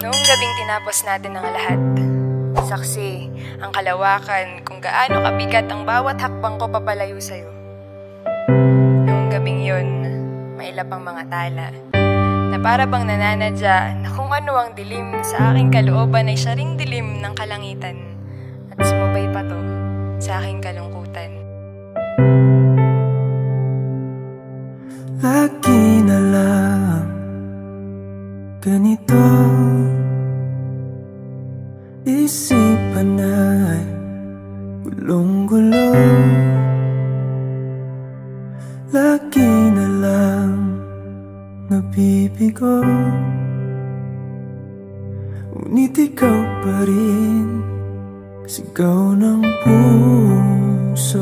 Noong gabing tinapos natin ang lahat, saksi ang kalawakan kung gaano kabigat ang bawat hakbang ko papalayo sa'yo. Noong gabing yun, may ilang pang mga tala na para bang nananadya na kung ano ang dilim sa aking kalooban ay siya ring dilim ng kalangitan at sumabay pa to sa aking kalungkutan. Lagi na lang ganito, isipan ay gulong-gulo. Lagi na lang nabibigo, ngunit ikaw pa rin sigaw ng puso.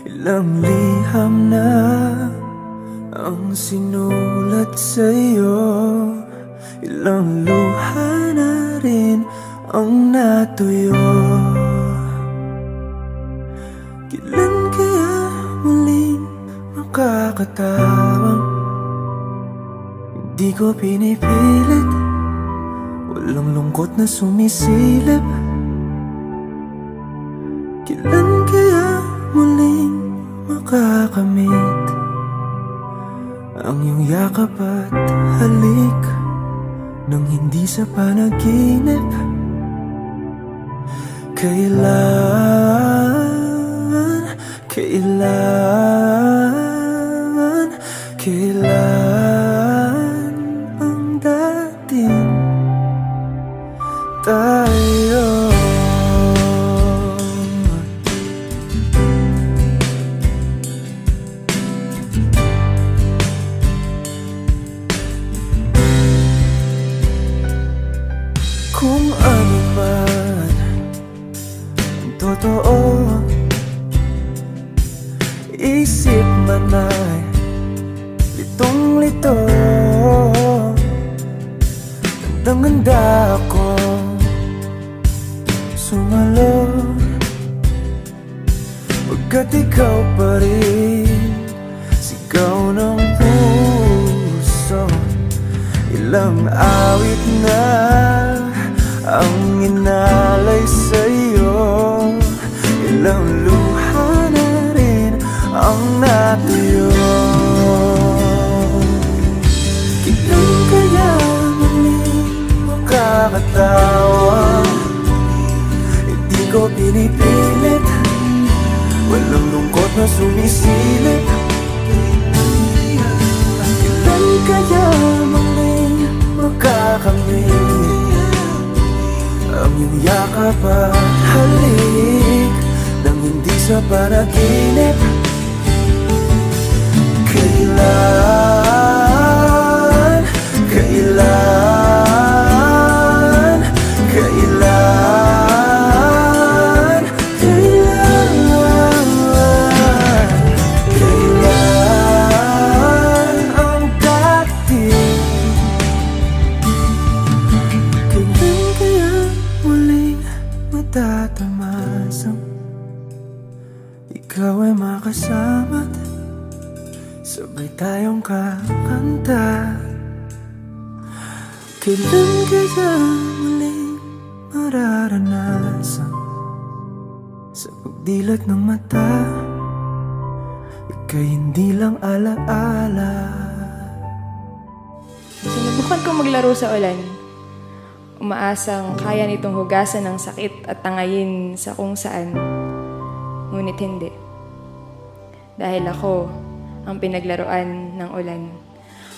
Ilang liham na ang sinulat sa'yo, ilang luha na rin ang natuyo. Kailan kaya muling makakatawang hindi ko pinipilit, walang lungkot na sumisilip. Kailan kaya muling makakamit ang iyong yakap at halik nang hindi sa panaginip? Kailan ang dating tayo? Kung ano man ang totoo, isip man ay litong-lito. Handang-handa ako sumalo, pagkat ikaw pa rin sigaw ng puso. Ilang awit na ang inalay sa'yo, ilang luha na rin ang natuyo. Kailan kaya muling makakatawa? Hindi ko pinipilit, walang lungkot na sumisilip. Kailan kaya muling makakamit ang iyong yakap at halik nang hindi sa panaginip? Kailan ang dating? Kailan kaya muling matatamasang ikaw ay makasama't sabay tayong kakanta? Kailan kaya muling mararanasan sa pagdilat ng mata ika'y hindi lang alaala? Sinubukan kong maglaro sa ulan, umaasang kaya nitong hugasan ng sakit at tangayin sa kung saan. Ngunit hindi. Dahil ako ang pinaglaruan ng ulan.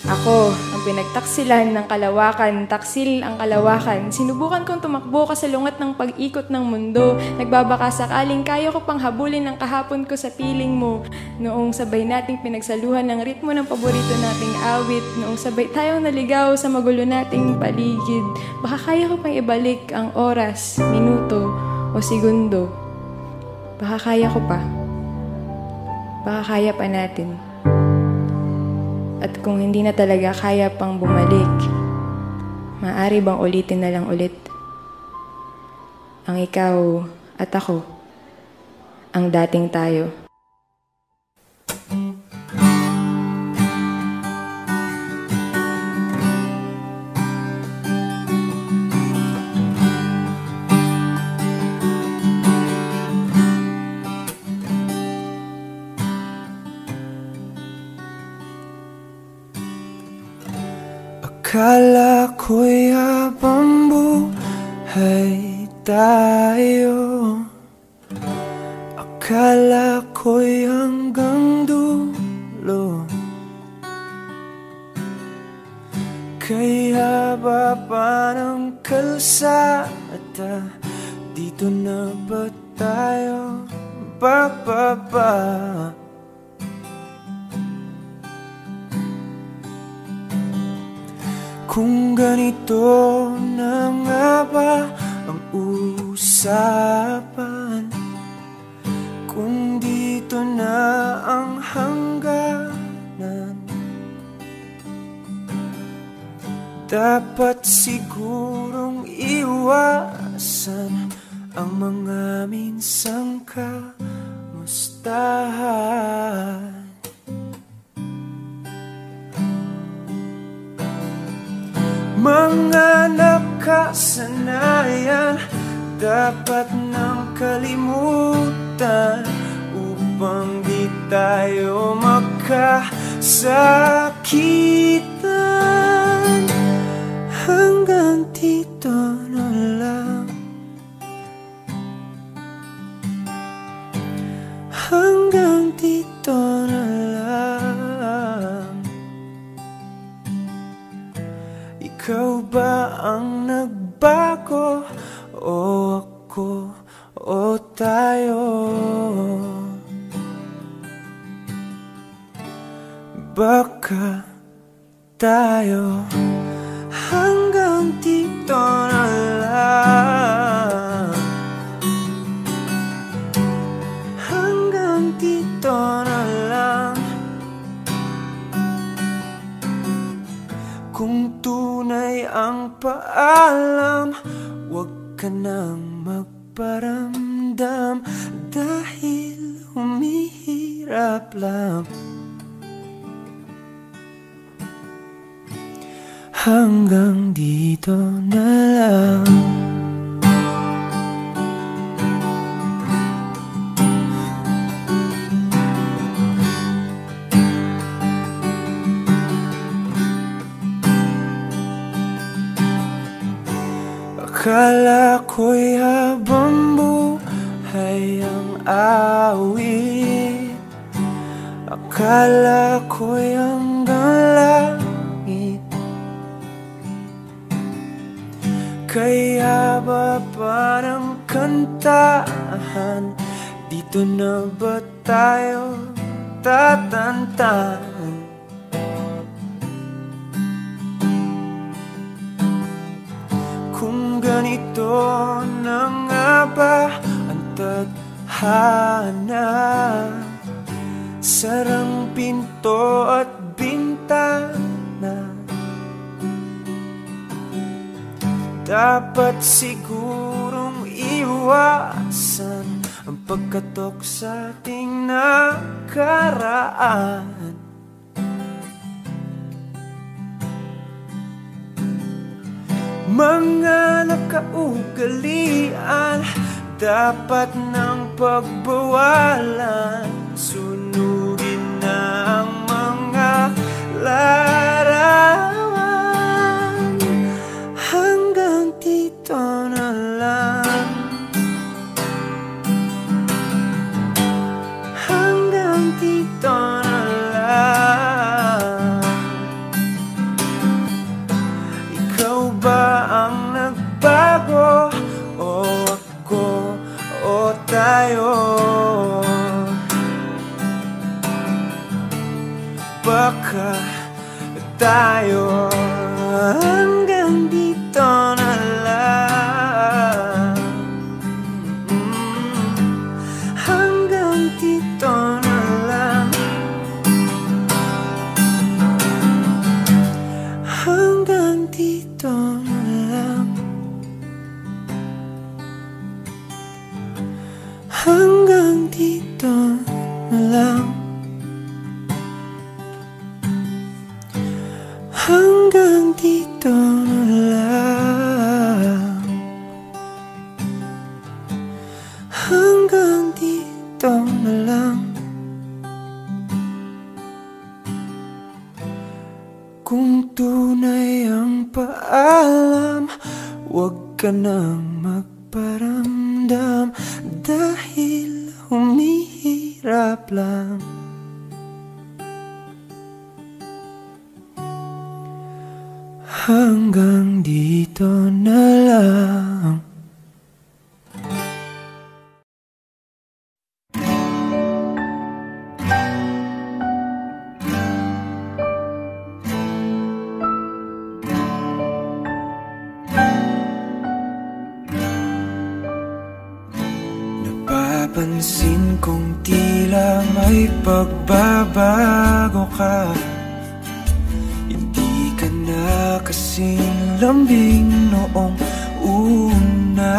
Ako ang pinagtaksilan ng kalawakan, taksil ang kalawakan. Sinubukan kong tumakbo kasalungat ng pag-ikot ng mundo. Nagbabaka sakaling kaya ko pang habulin ang kahapon ko sa piling mo. Noong sabay nating pinagsaluhan ng ritmo ng paborito nating awit. Noong sabay tayong naligaw sa magulo nating paligid. Baka kaya ko pang ibalik ang oras, minuto o segundo. Baka kaya ko pa. Baka kaya pa natin. At kung hindi na talaga kaya pang bumalik, maaari bang ulitin na lang ulit? Ang ikaw at ako, ang dating tayo. Akala ko'y habang buhay tayo, akala ko'y hanggang dulo. Kaya haba pa ng kalsada, dito na ba tayo bababa? Kung ganito na nga ba ang usapan, kung dito na ang hangganan, dapat sigurong iwasan ang mga minsang kamustahan. Mga nakasanayan dapat nang kalimutan upang di tayo magkasakitan. Hanggang dito na lang, hanggang dito na lang. Ikaw ba ang nagbago, o ako, o tayo? Baka tayo hanggang dito na lang, hanggang dito na lang. Kung tunay ang paalam, huwag ka nang magparamdam, dahil humihirap lang. Hanggang dito na lang. Akala ko'y habang buhay ang awit, akala ko'y hanggang langit. Kaya ba parang kantahan, dito na ba tayo tatantan? Kung ganito na nga ba ang tadhana, sarang pinto at bintana, dapat sigurong iwasan ang pagkatok sa ating nakaraan. Mga nakaugalian dapat nang pagbawalan, sunugin na ang mga larawan. Hanggang dito na lang, hanggang dito na lang. Ikaw ba ang nagbago, o ako, o tayo? Baka tayo hanggang dito na lang, hanggang dito na lang, hanggang dito na lang, hanggang dito na lang, hanggang dito na lang, hanggang dito na lang. Kung tunay ang paalam. Huwag ka nang magparamdam, dahil humihirap lang. Hanggang dito na lang. Napapansin kong tila may pagbabago ka. Hindi ka na kasing lambing noong una.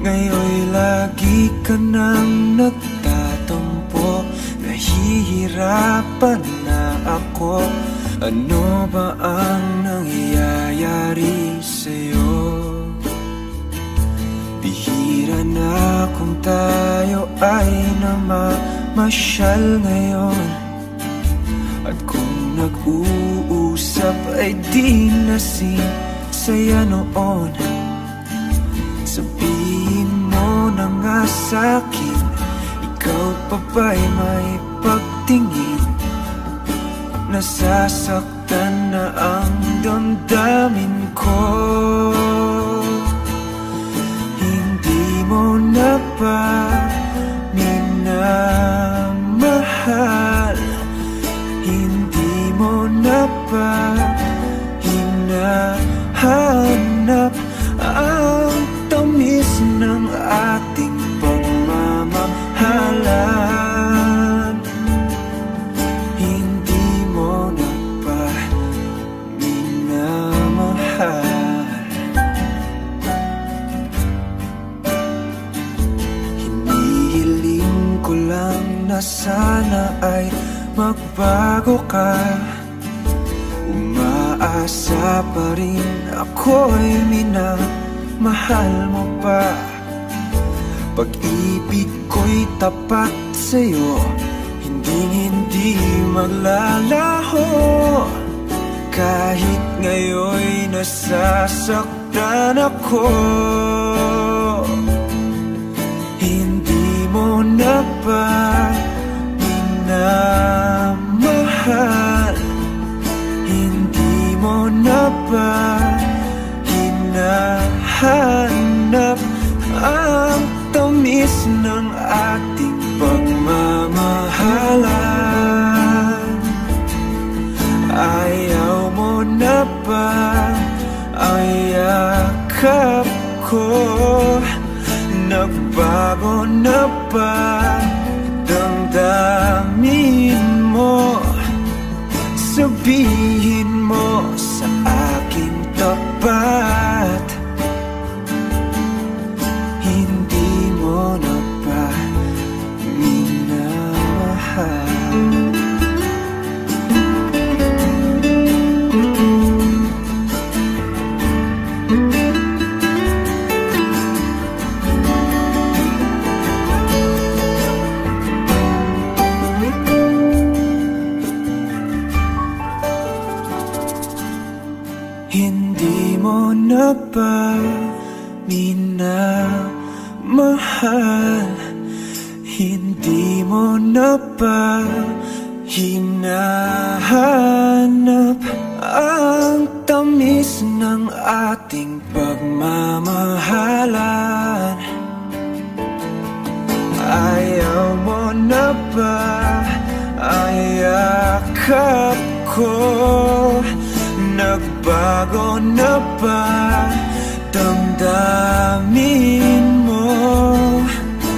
Ngayon'y lagi ka nang nagtatampo. Nahihirapan na ako. Ano ba ang nangyayari sa'yo? Bihira na kung tayo ay namamasyal ngayon. At kung nag-uusap ay di nasing saya noon. Sabihin mo na nga sa'kin, ikaw pa ba'y may pagtingin? Nasasaktan na ang damdamin ko. Hindi mo na ba minamahal? Hindi mo na ba hinahanap ang tamis ng ating pagmamahalan? Hindi mo na ba minamahal? Hinihiling ko lang na sana ay magbago ka. Umaasa pa rin ako'y minamahal mo pa. Pag-ibig ko'y tapat sa'yo, hindi maglalaho. Kahit ngayon'y nasasaktan ako. Hindi mo na ba minamahal? Hindi mo na ba hinahanap ang tamis ng ating pagmamahalan? Ayaw mo na ba ang yakap ko? Nagbago na ba damdamin mo? Sabihin mo sa akin tapat, hindi mo na ba minamahal? Hindi mo na ba minamahal? Hindi mo na ba hinahanap ang tamis ng ating pagmamahalan? Ayaw mo na ba ang yakap ko? Nagbago na ba damdamin mo?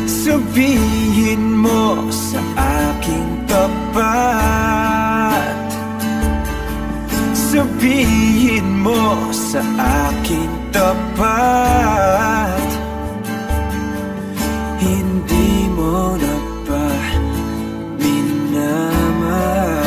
Sabihin mo sa aking tapat, sabihin mo sa aking tapat, hindi mo na ba minamahal?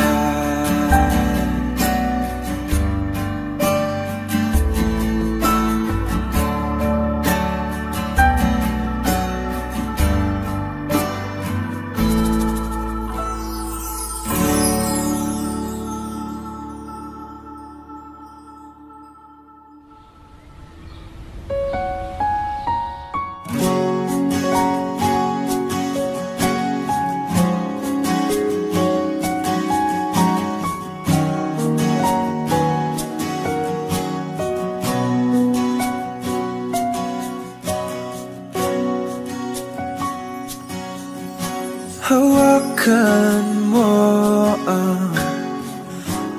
Hawakan mo ang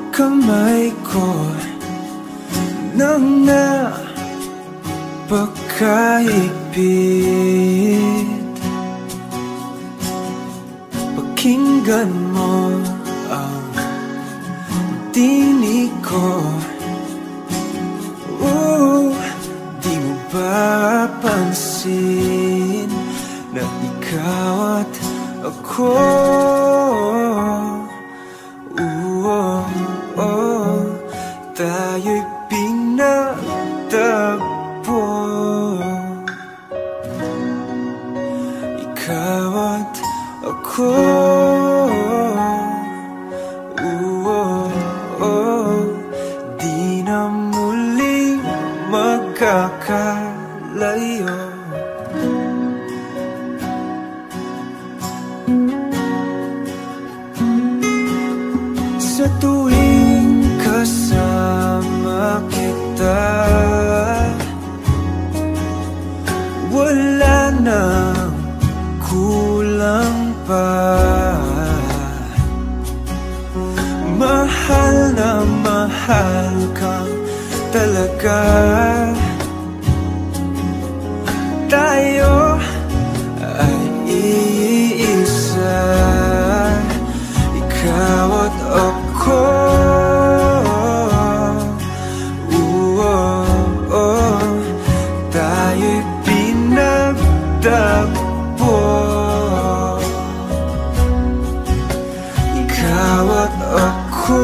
kamay ko nang napakahigpit. Pakinggan mo ang tinig ko. Di mo ba pansin na ikaw at ako? Tayo'y pinagtagpo. Ikaw at ako. Di na muling magkakalayo. Sa tuwing kasama kita, wala nang kulang pa. Mahal na mahal kang talaga. Tayo ay iisa, ikaw at ako. Tayo'y pinagtagpo. Ikaw at ako.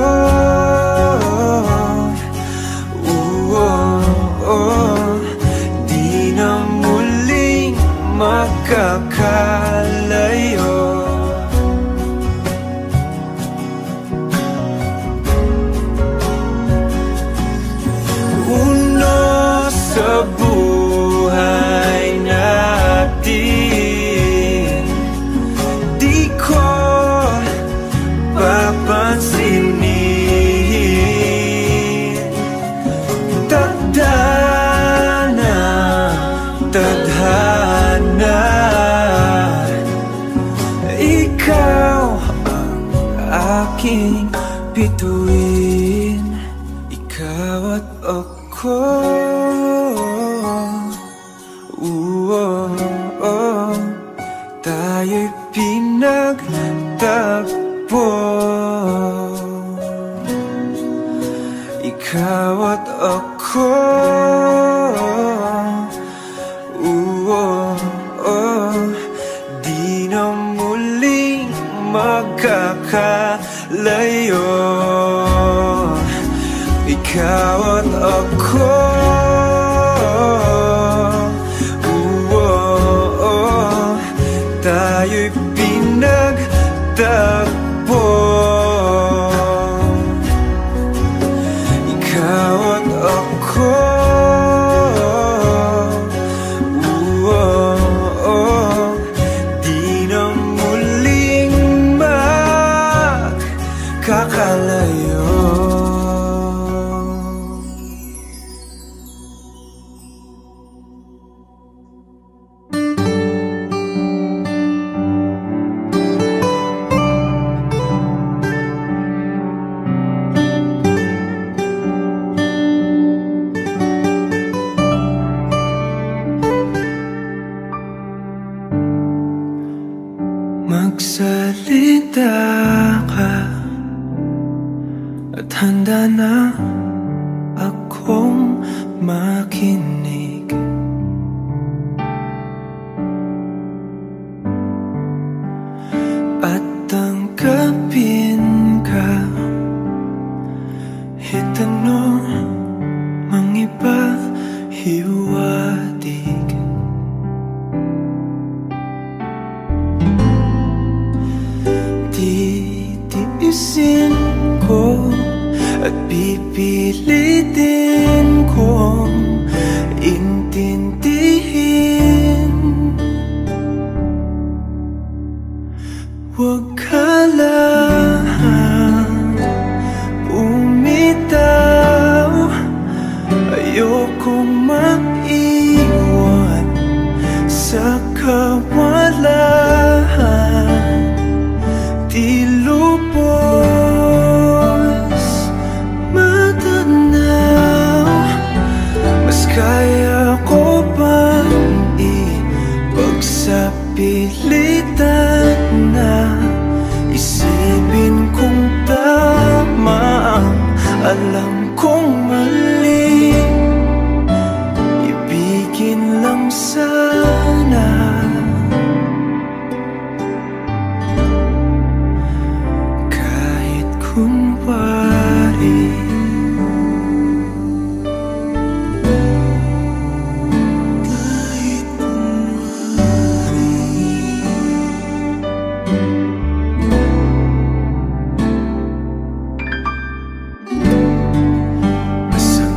Di na muling magkakalayo. Sa buhay natin, di ko papansinin. Tadhana, tadhana, ikaw ang aking bituin. Ikaw at ako. Tayo'y pinagtagpo. Ikaw at ako. Di na muling magkakalayo. Ikaw at ako. Tayo'y pinagtagpo. Ikaw at ako. Di na muling magkakalayo. Magsalita ka at handa na akong makinig. At tanggapin ka, itanong mang iba hiwatig. Titiisin ko at pipilitin kong intindihin. Huwag ka lang bumitaw. Ayokong maiwan sa kawalan.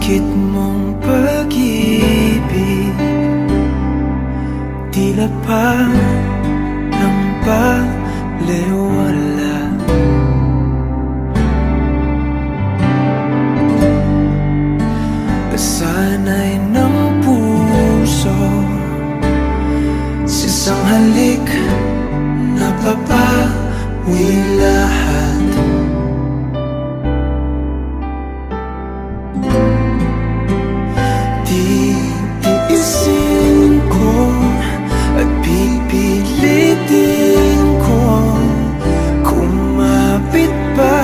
Dikit mong pag-ibig, tila pa ng balewala. Nasanay ng puso sa isang halik, napapawi lahat. Titiisin ko at pipilitin ko kumapit pa.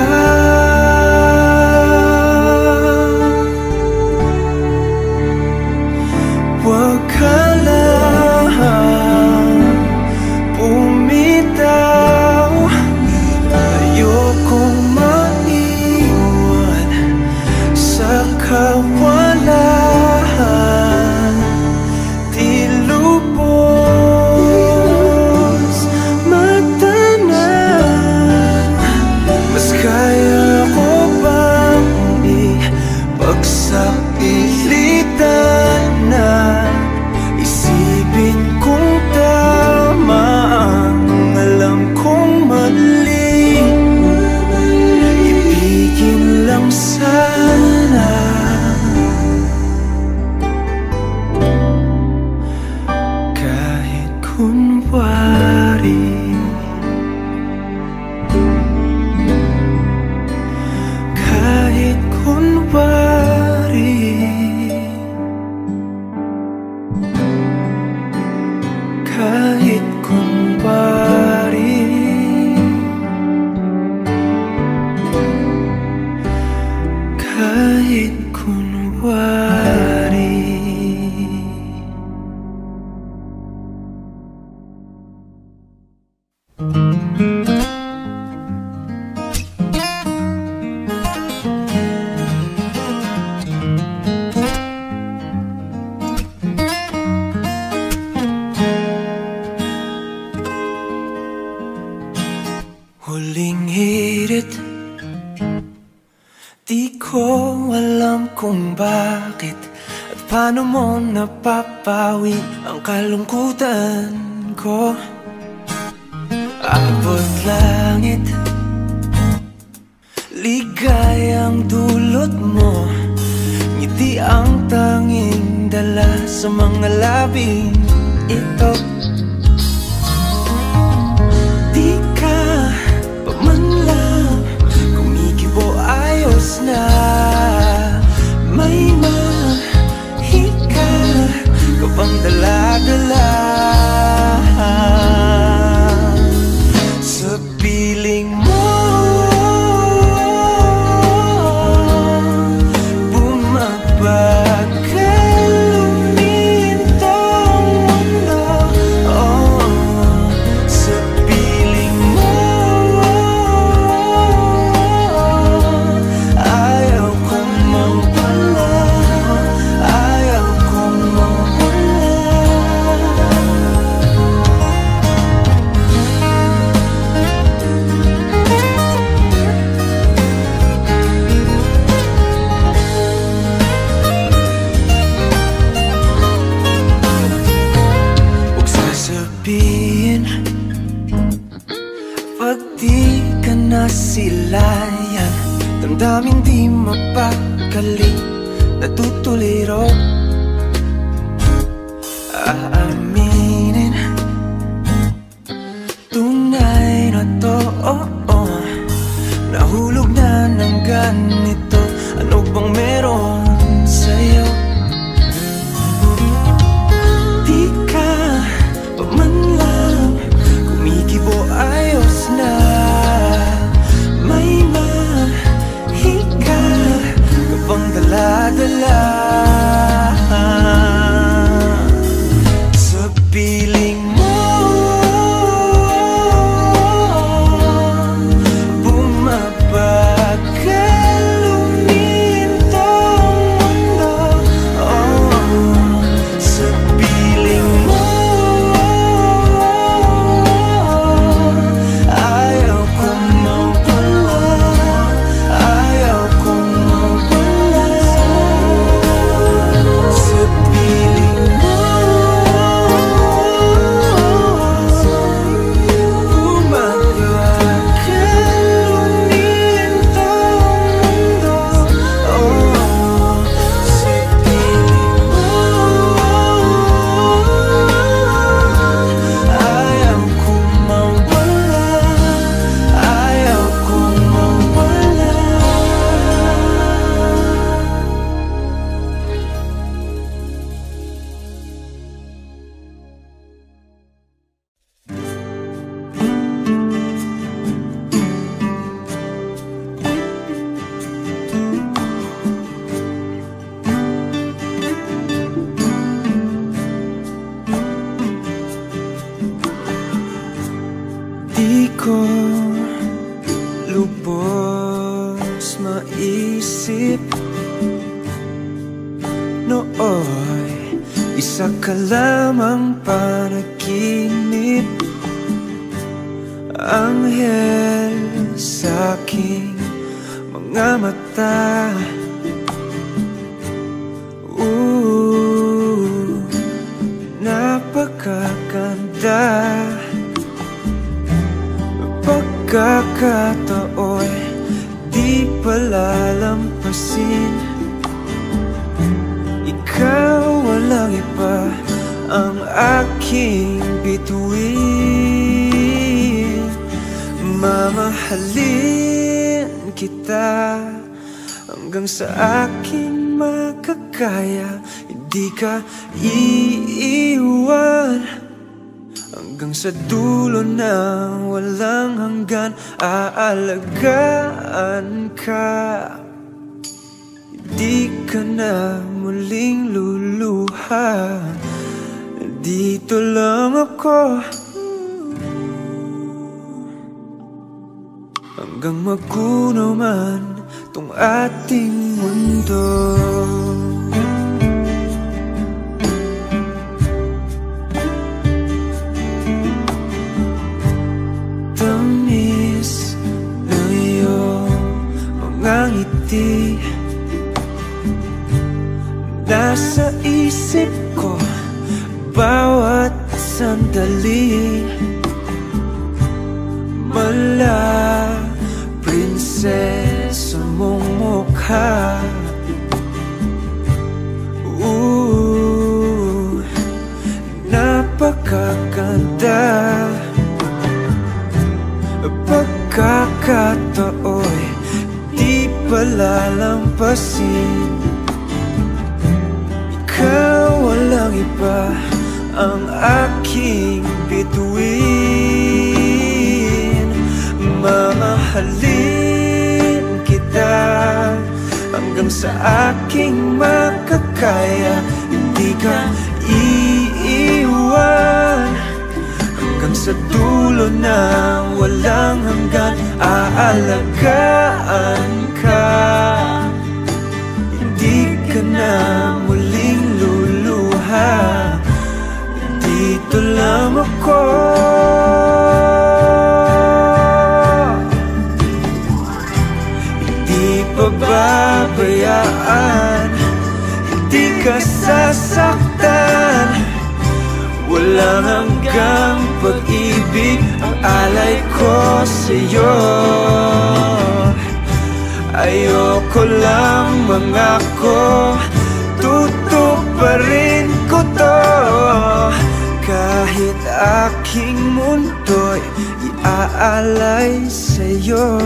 Huwag ka lang bumitaw, ayokong maiwan sa kawalan. Di lubos magtanong, mas kaya ko bang ipagsapilitan na isipin kung tama ang alam kong mali. Ibigin lang sana kahit kunwari. Kahit kunwari. Kahit kunwari. Kahit kunwari. Huling hirit, di ko alam kung bakit at paano mo napapawi ang kalungkutan ko. Abot langit, ligayang dulot mo, ngiti ang tanging dala sa mga labing ito. Di ka pa man lang kumikibo, ayos na. May mahika ka bang dala-dala sa piling mo? Bumabagal lumintong mundo, oh, sa piling mo. Ayaw kong mawala, ayaw kong mawala. Huwag sasabihin pag di ka nasilayan, damdamin di mapakali, natutuliro. Aaminin, tunay na to, oh, oh. Nahulog na ng ganito, ano bang meron sa'yo? Di ka pa man lang kumikibo, ayos na. May mahika ka bang dala-dala sa piling mo? Bumabagal lumintong mundo, oh, sa piling mo. Ayaw kong mawala, ayaw kong mawala. isa ka lamang panaginip, anghel sa aking mga mata. Napakaganda. Pagkakatao'y di palalampasin. Ikaw walang iba ang aking bituin. Mamahalin kita hanggang sa aking makakaya. Hindi ka iiwan hanggang sa dulo na walang hanggan. Aalagaan ka, hindi ka na muling luluha. Dito lang ako hanggang magunaw man tong ating mundo. Tamis ng iyong mga ngiti nasa isip ko bawat sandali. Mala prinsesa mong mukha, napakaganda. Pagkakatao'y di palalampasin. Ikaw walang iba ang aking bituin. Mamahalin kita hanggang sa aking makakaya. Hindi ka iiwan hanggang sa dulo na walang hanggan. Aalagaan ka, hindi ka na muling luluha. Dito lang ako hindi pababayaan, hindi ka sasaktan. Walang hanggang pag-ibig ang alay ko sa'yo. Ayoko lang mangako, tutuparin ko to. Kahit aking mundo'y iaalay sa'yo.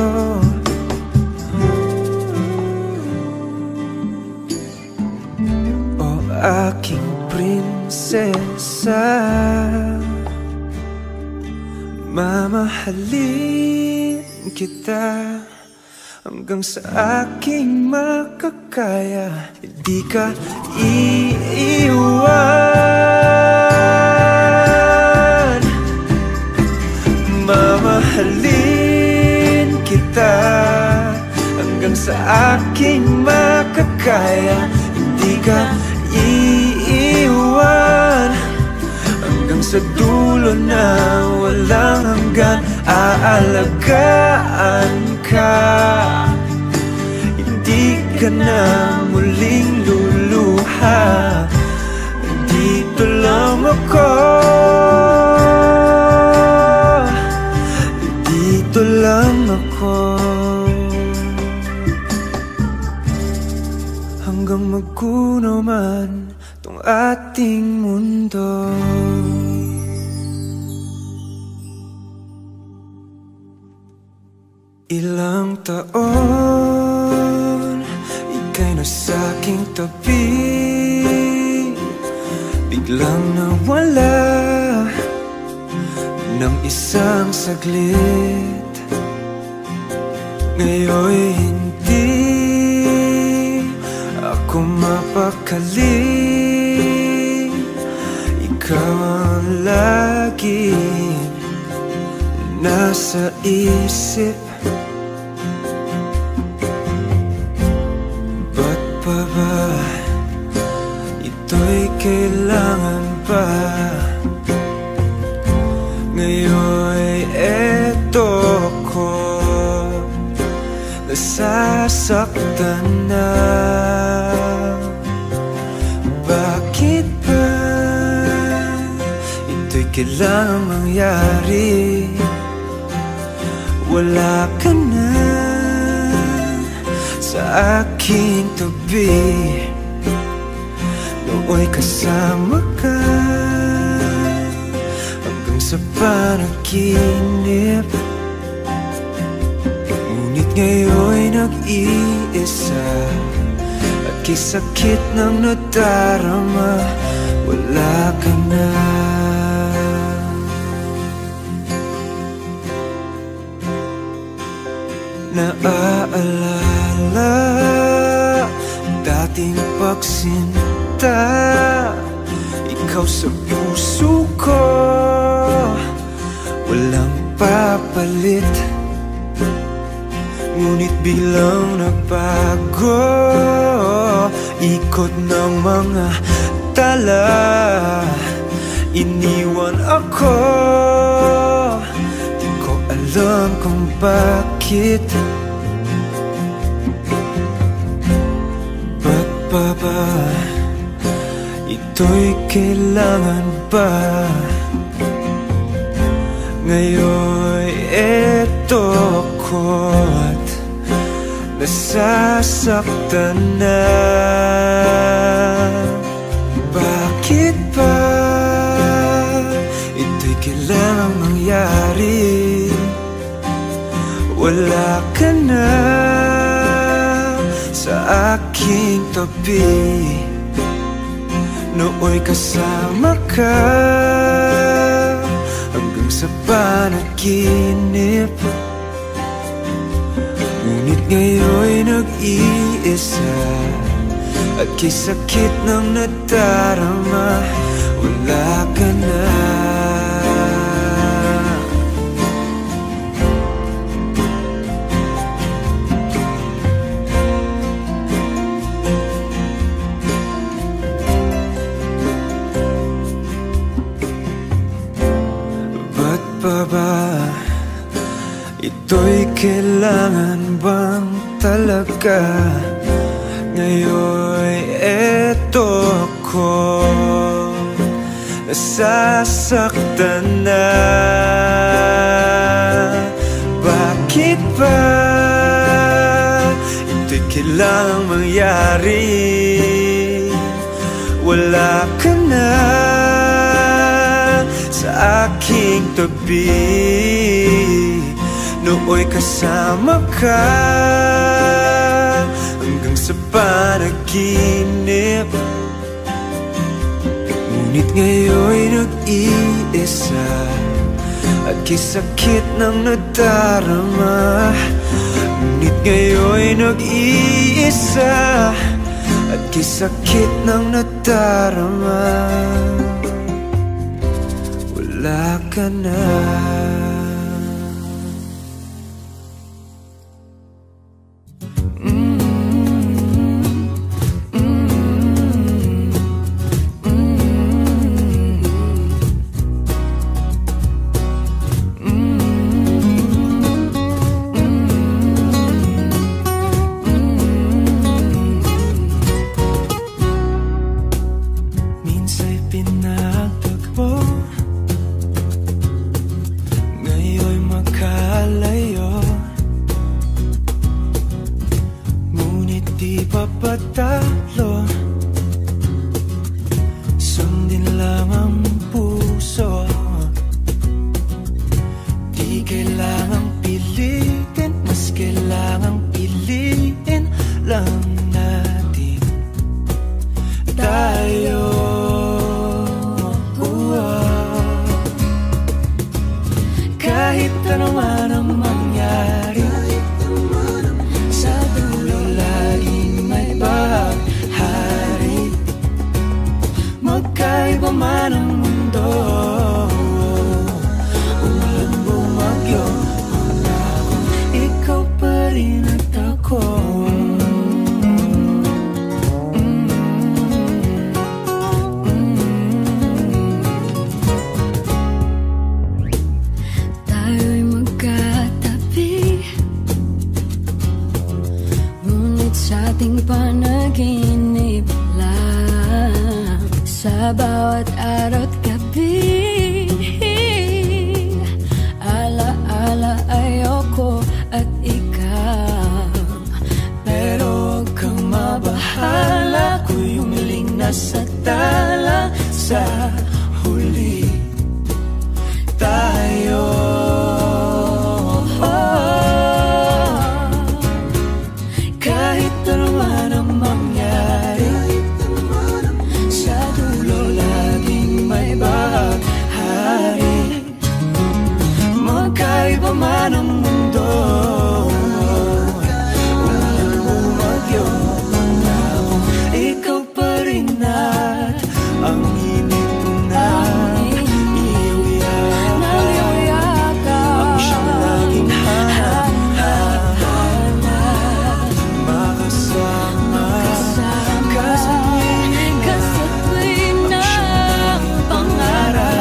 O aking prinsesa, mamahalin kita hanggang sa aking makakaya. Hindi ka iiwan. Mamahalin kita hanggang sa aking makakaya. Hindi ka iiwan hanggang sa dulo na walang hanggan. Aalagaan ka, hindi ka na muling luluha. Dito lang ako, dito lang ako hanggang magunaw man tong ating mundo. Ilang taon ika'y nasa aking tabi, biglang nawala ng isang saglit. Ngayon'y hindi ako mapakali. Ikaw ang laging nasa isip. Ba't pa ba ito'y kailangan pa. Ngayon'y eto ko, nasasaktan na. Bakit ba ito'y kailangan mangyari? Wala ka na sa aking tabi. Nooy kasama ka hanggang sa panaginip. Ngunit ngayon'y nag-iisa at kay sakit ng nadarama, wala ka na. Naaalala dating pagsinta, ikaw sa puso ko, walang papalit. Ngunit bilang nagbago, ikot ng mga tala, iniwan ako. Di ko alam kung bakit. Ba't pa ba ito'y kailangan pa? Ngayon'y eto ko't nasasaktan na. Bakit ba ito'y kailangan mangyari? Wala ka na sa aking tabi. Nooy kasama ka hanggang sa panaginip. Ngunit ngayon'y nag-iisa at kay sakit ng nadarama, wala ka na. Ba't pa ba ito'y kailangan bang talaga? Ngayon'y eto ko, nasasaktan na. Bakit ba ito'y kailangang mangyari? Wala ka na sa aking tabi. Nooy kasama ka hanggang sa panaginip. Ngunit ngayon'y nag-iisa at kay sakit ng nadarama. Ngunit ngayon'y nag-iisa at kay sakit ng nadarama, wala ka na. Sa bawat araw at gabi, ala-ala ayoko at ikaw. Pero huwag kang mabahala, ako'y umiling na sa tala. Sa huli tayo, kahit ano man ang mangyari, sa dulo laging may baghari. Magkaiba man ang mundo, walang bumagyo, ikaw pa rin at ang init na iyong yakap, ang siyang laging hanap, makasama ka sa tuwing ng pangarap.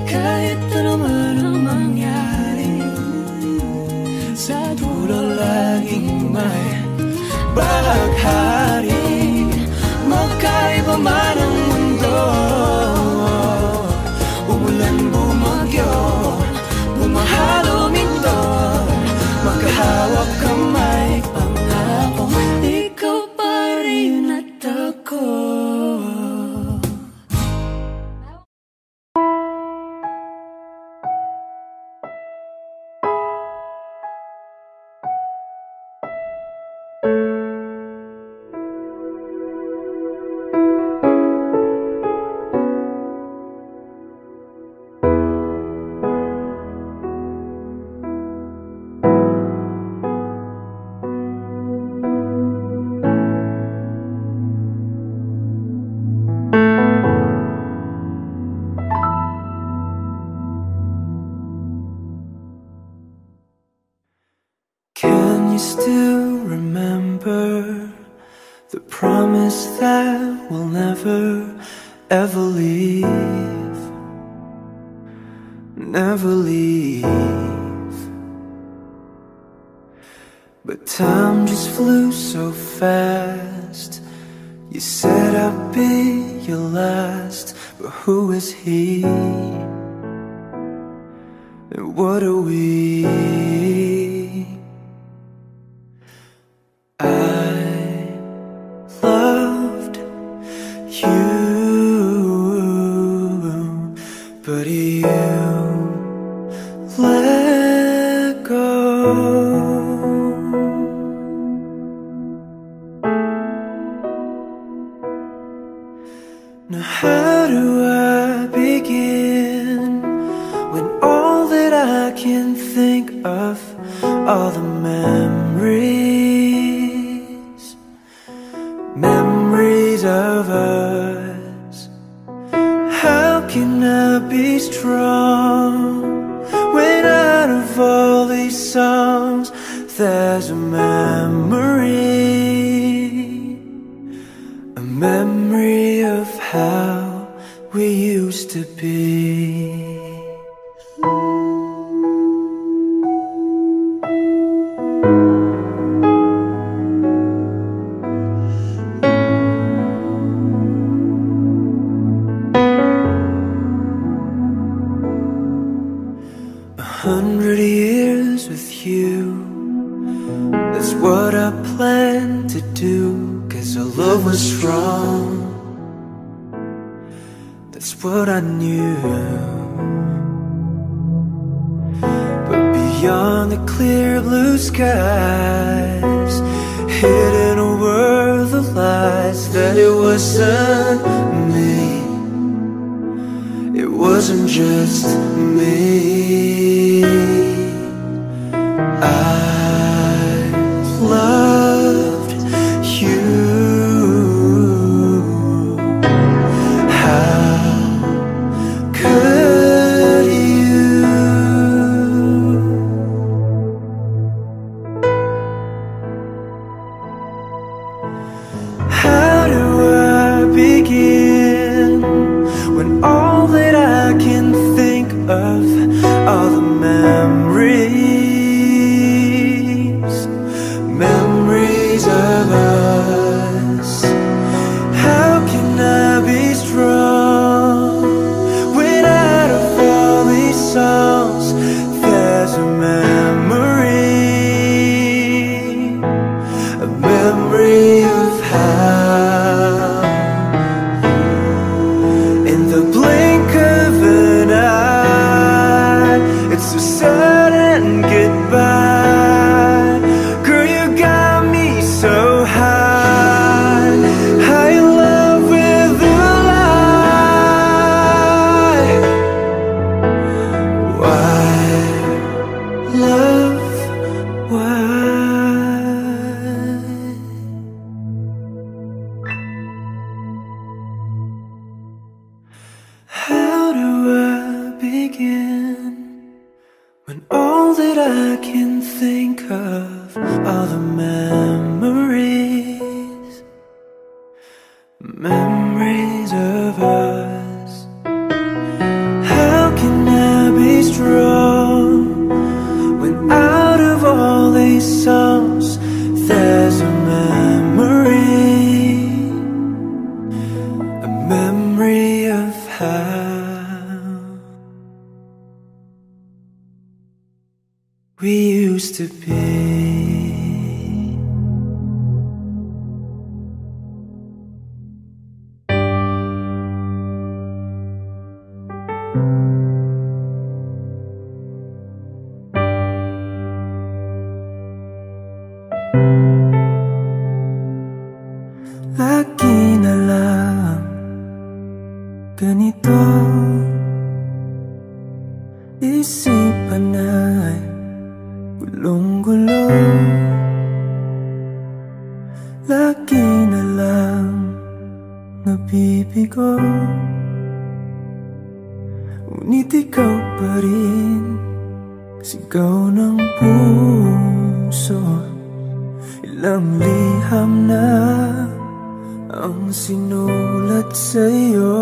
Kahit ano man ang mangyari, sa dulo laging may baghari. Magkaiba man ang mundo, umulan, bumagyo, bumahalo, minto, magkahawak kamay, pangako, ikaw pa rin at ako. Can you still remember the promise that we'll never ever leave? Never leave. But time just flew so fast. You said I'd be your last, but who is he? And what are we? I loved you, but you let go. Now how do I begin when all that I can think of are the memories, memories of us? How can I be strong when out of all these songs there's a memory of how we used to be. 100 years with you, that's what I planned to do, 'cause our love was strong, that's what I knew. But beyond the clear blue skies, hidden a world of lies, that it wasn't me, it wasn't just me. I loved you. How could you? How do I begin when all that I can think of are the memories, memories of all the memories, memories of us. How can I be strong when out of all these songs there's a memory of how we used to be. Lagi na lang ganito, isipan ay gulong-gulo. Lagi na lang nabibigo, ngunit ikaw pa rin sigaw ng puso. Ilang liham na ang sinulat sa'yo,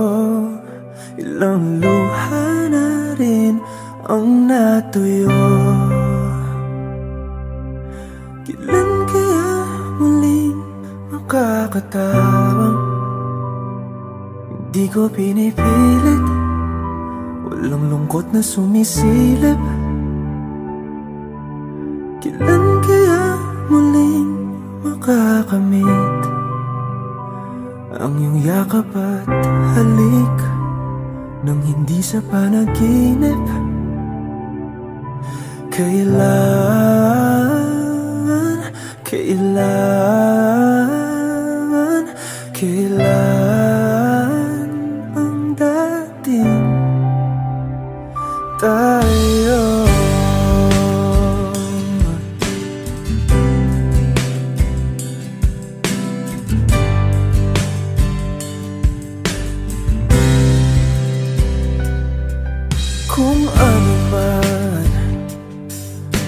ilang luha na rin ang natuyo. Kailan kaya muling makakatawang? Hindi ko pinipilit, walang lungkot na sumisilip. Kailan kaya muling makakamit ang iyong yakap at halik nang hindi sa panaginip? Kailan ang dating tayo? Kung ano man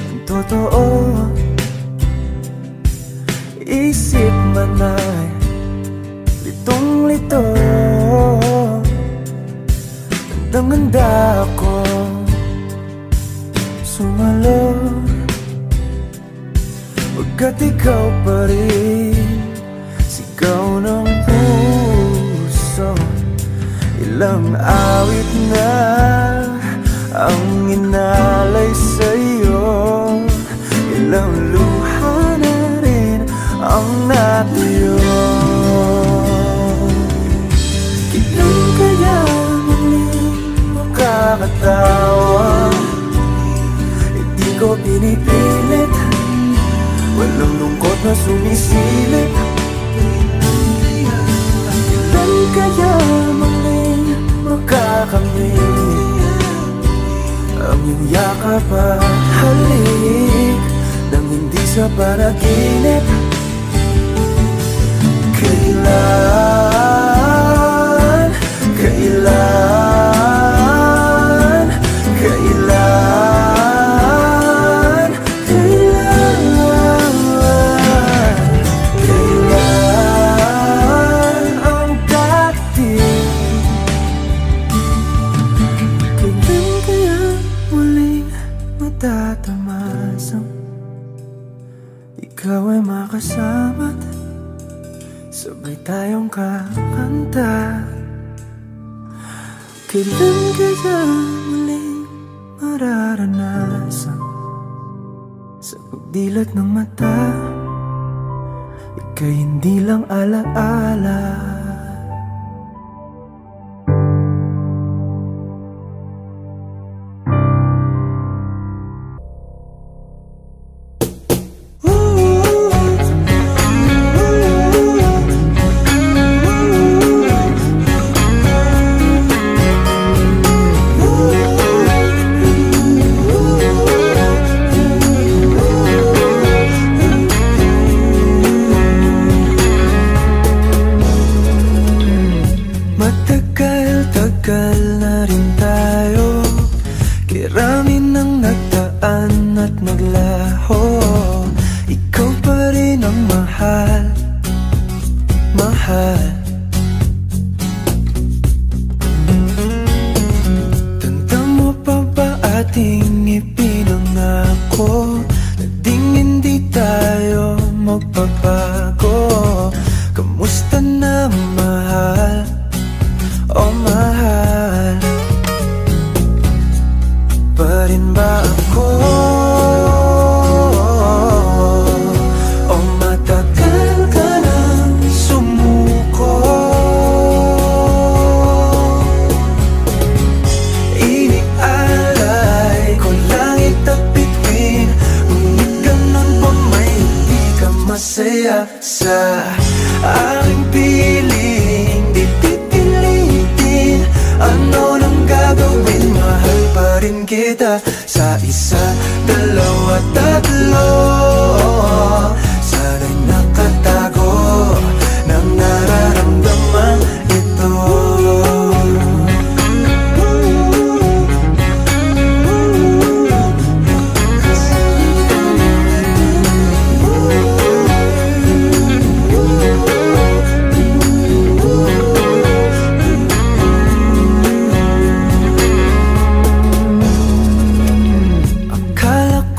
ang totoo, isip man ay litong-lito. Handang-handa ako sumalo, pagkat ikaw pa rin sigaw ng puso. Ilang awit na ang inalay sa'yo, ilang luha na rin ang natuyo. Kailan kaya muling makakatawa? Hindi ko pinipilit, walang lungkot na sumisilip. Kailan kaya muling makakamit ang iyong yakap at halik nang hindi sa panaginip? Kailan, kailan, kailan, kailan ang dating? Kailan kaya muling matatamasang ikaw ay makasama't sabay tayong kakanta? Kailan kaya muling mararanasan sa pagdilat ng mata ika'y hindi lang alaala? magbabago. Kamusta na mahal? Oh mahal, pa rin ba ako? O matagal ka nang sumuko? Inialay ko langit at bituin, ngunit ganun pa may hindi ka masaya sa aking piling. Di pipilitin ano nang gagawin, mahal pa rin kita sa isa, dalawa, tatlo. Sana'y nakatago ng nararamdaman ito.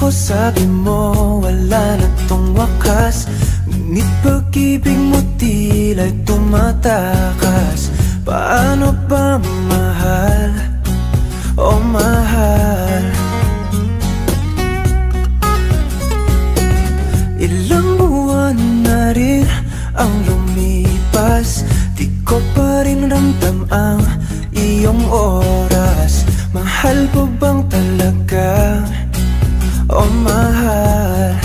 Sabi mo wala na tong wakas, ngunit pag-ibig mo tila'y tumatakas. Paano ba mahal? Oh mahal, ilang buwan na rin ang lumipas, di ko pa rin ramdam ang iyong oras. Mahal po bang talaga? Oh mahal,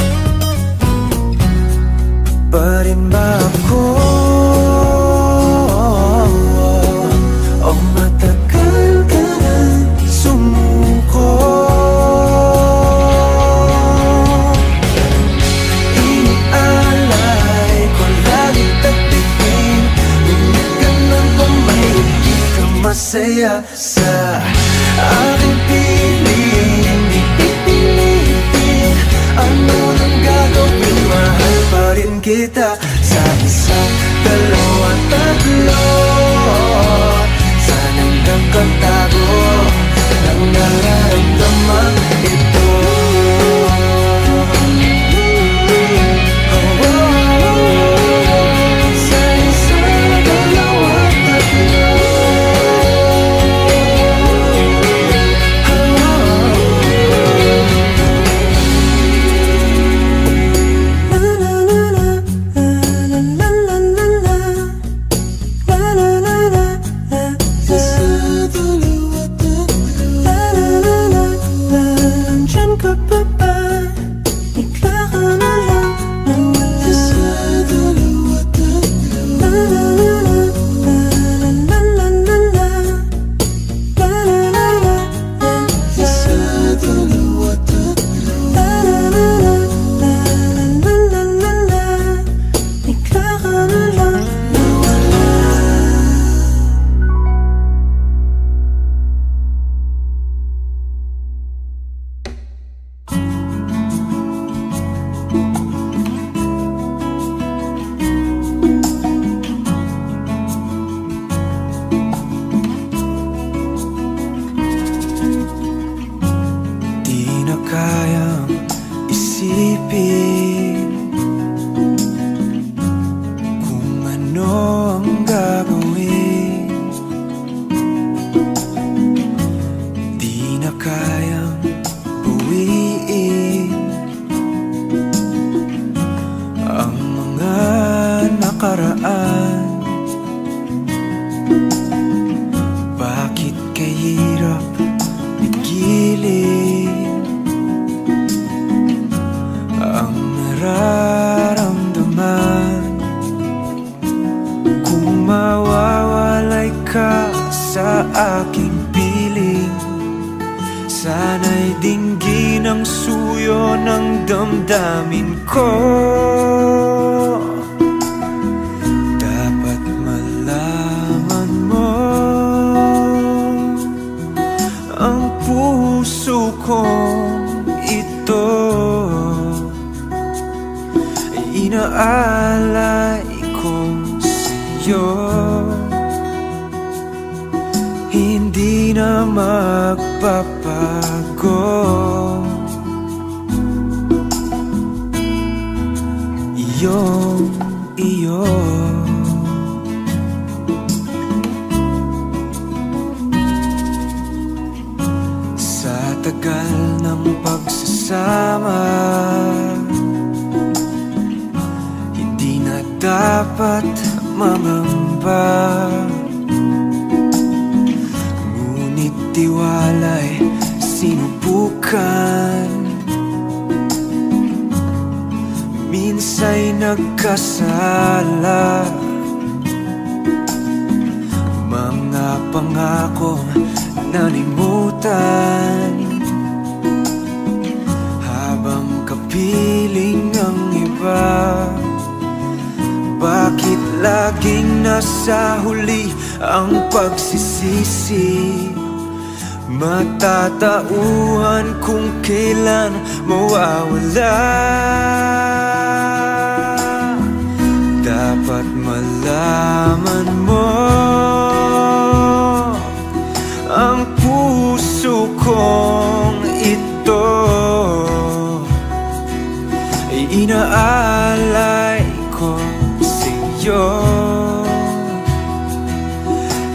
pa rin ba ako? Oh matagal ka nang sumuko? Inialay ko langit at bituin, ngunit ganun pa may hindi ka masaya sa aking piling. Ano nang gagawin, mahal pa rin kita sa isa, dalawa, tatlo. Sana'y nakatago ng nararamdaman ito. Sa isa, dalawa, tatlo. Inaalay ko sa'yo, hindi na magpapago. iyong iyo. Sa tagal ng pagsasama, hindi na dapat mangamba, ngunit tiwala'y sinubukan. Minsa'y nagkasala, mga pangakong nalimutan, habang kapiling ang iba. Bakit laging nasa huli ang pagsisisi? Matatauhan kung kailan mawawala. Dapat malaman mo, ang puso kong ito ay inaalay ko sa'yo.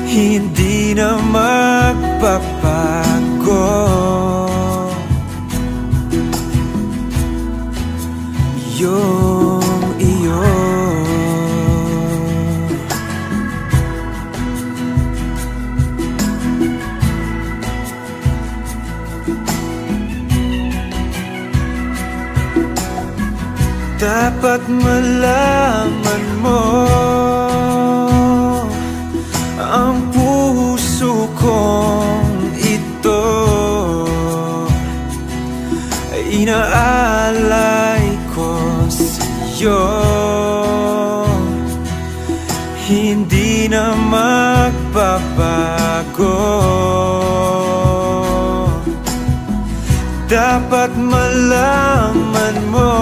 Hindi na magbabago. Iyong iyo. Dapat malaman mo, ang puso kong ito ay inaalay ko sa'yo. Hindi na magbabago. Dapat malaman mo,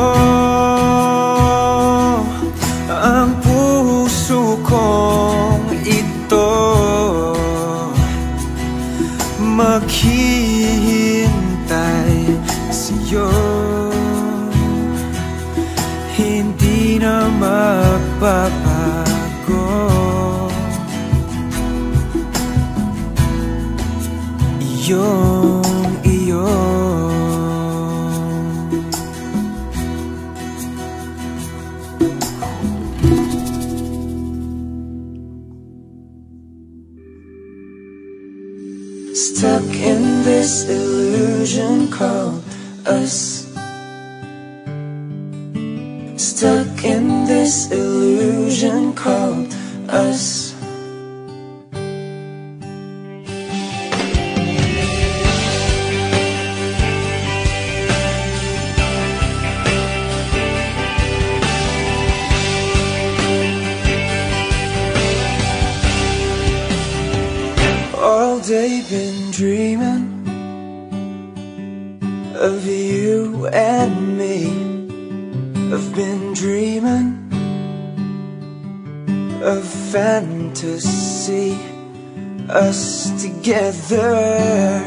ang puso kong ito maghihintay sa'yo. Hindi na magbabago. Iyong iyo. Stuck in this illusion called us. Stuck in this illusion called us. All day been dreaming of you and me. I've been dreaming of fantasy, us together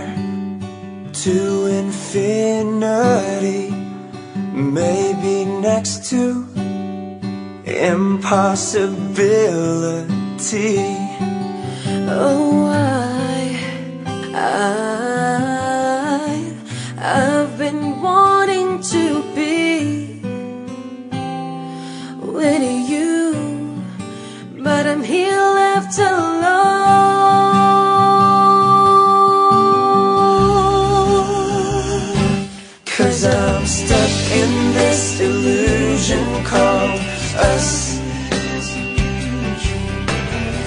to infinity, maybe next to impossibility. Oh, I've been wanting to be with you, but I'm here left alone. 'Cause I'm stuck in this illusion called us.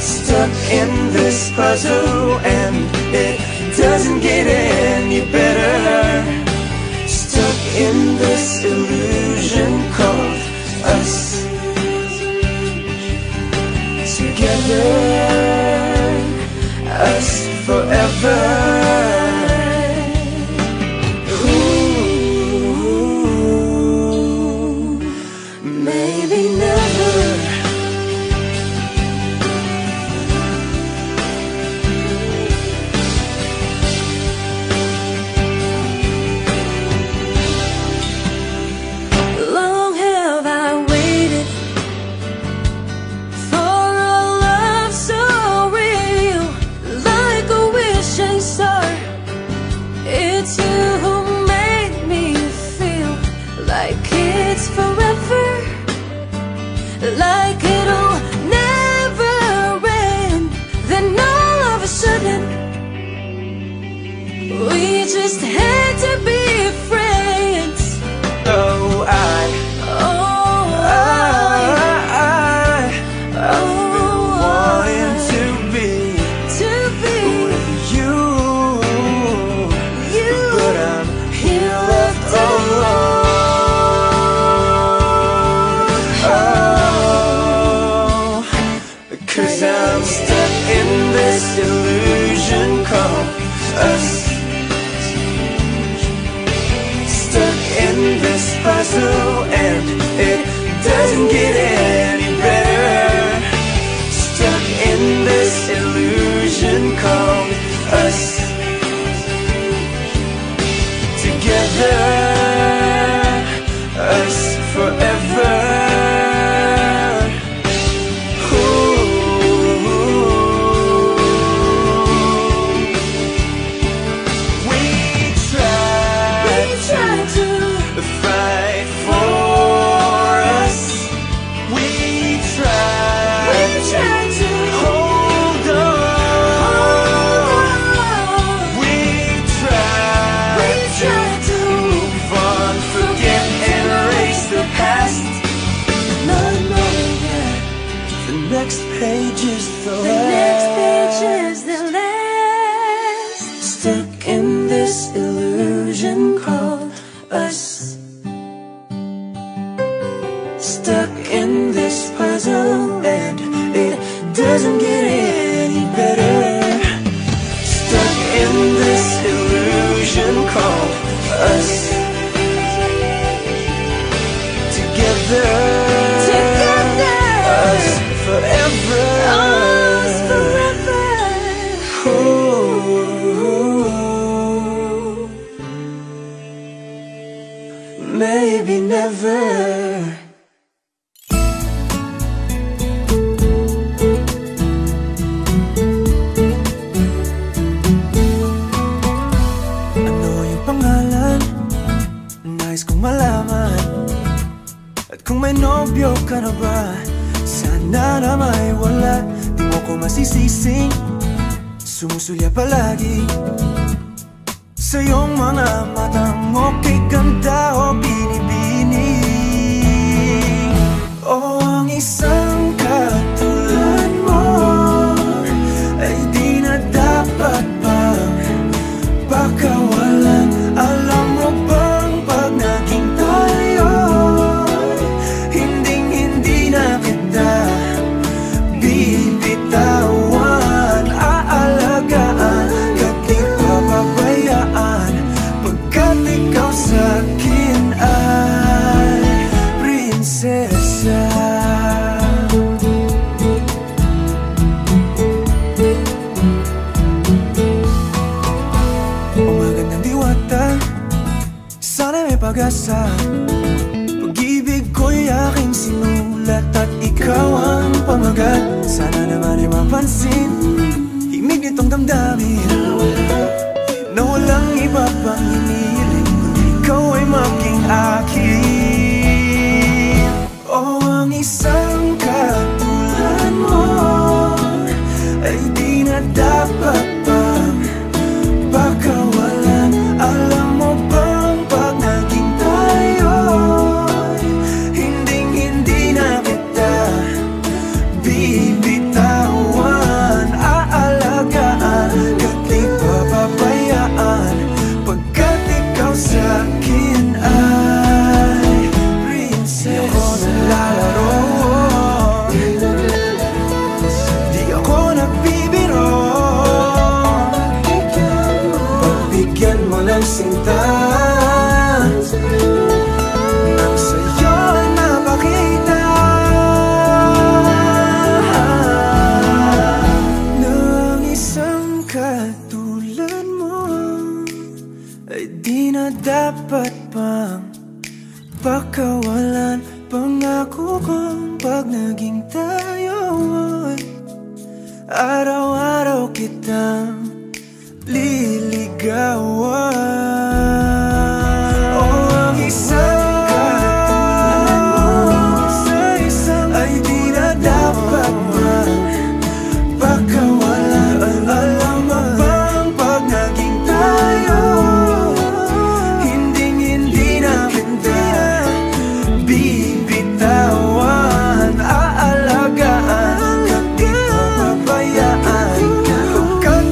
Stuck in this puzzle and it doesn't get any better. Stuck in this illusion called us. Together, us forever. Ooh, maybe never. Long have I waited puzzle, and it doesn't get any better. Stuck in this illusion called us. Together, us forever. Page is the next page is the last. Stuck in this illusion called us. Stuck in this puzzle, and it doesn't get any better. Stuck in this illusion called us. Together, us forever. Us forever. Ooh. Maybe never. Ano yung pangalan? Nais kong malaman. At kung may nobyo ka na ba, sana na may wala. Di mo ko masisising sumusulya palagi sa iyong mga matang okay ganda o binibini. O ang isang katulad mo ay di na dapat bang pakawalan. Alam mo bang pag naging tayo, hinding-hindi na kita bibitawan. Aalagaan ka't di papabayaan, pagkat ikaw sa'kin ay prinsesa. O magandang diwata, sana may pag-asa. Pag-ibig ko'y aking sinulat at ikaw ang pamagat. Sana naman ay mapansin himig nitong damdamin na walang iba pang hinihiling kundi ikaw ay maging akin. O ang isang katulad mo ay di na dapat pang pakawalan. Alam mo bang pag naging tayo, hinding-hindi na kita bibitawan. Aalagaan ka't di papabayaan, pagkat ikaw sa'kin ay prinsesa. Di ako naglalaro, di ako nagbibiro. Pagbigyan mo ng sinta nang sa'yo ay mapakita na ang isang katulad mo ay di na dapat pang pakawalan. Pangako kong pag naging tayo ay araw-araw kitang liligawan. O ang isang katulad mo ay di na dapat pang pakawalan. Alam mo bang pag naging tayo, hinding-hindi na kita bibitawan. Aalagaan ka't di papabayaan, pagkat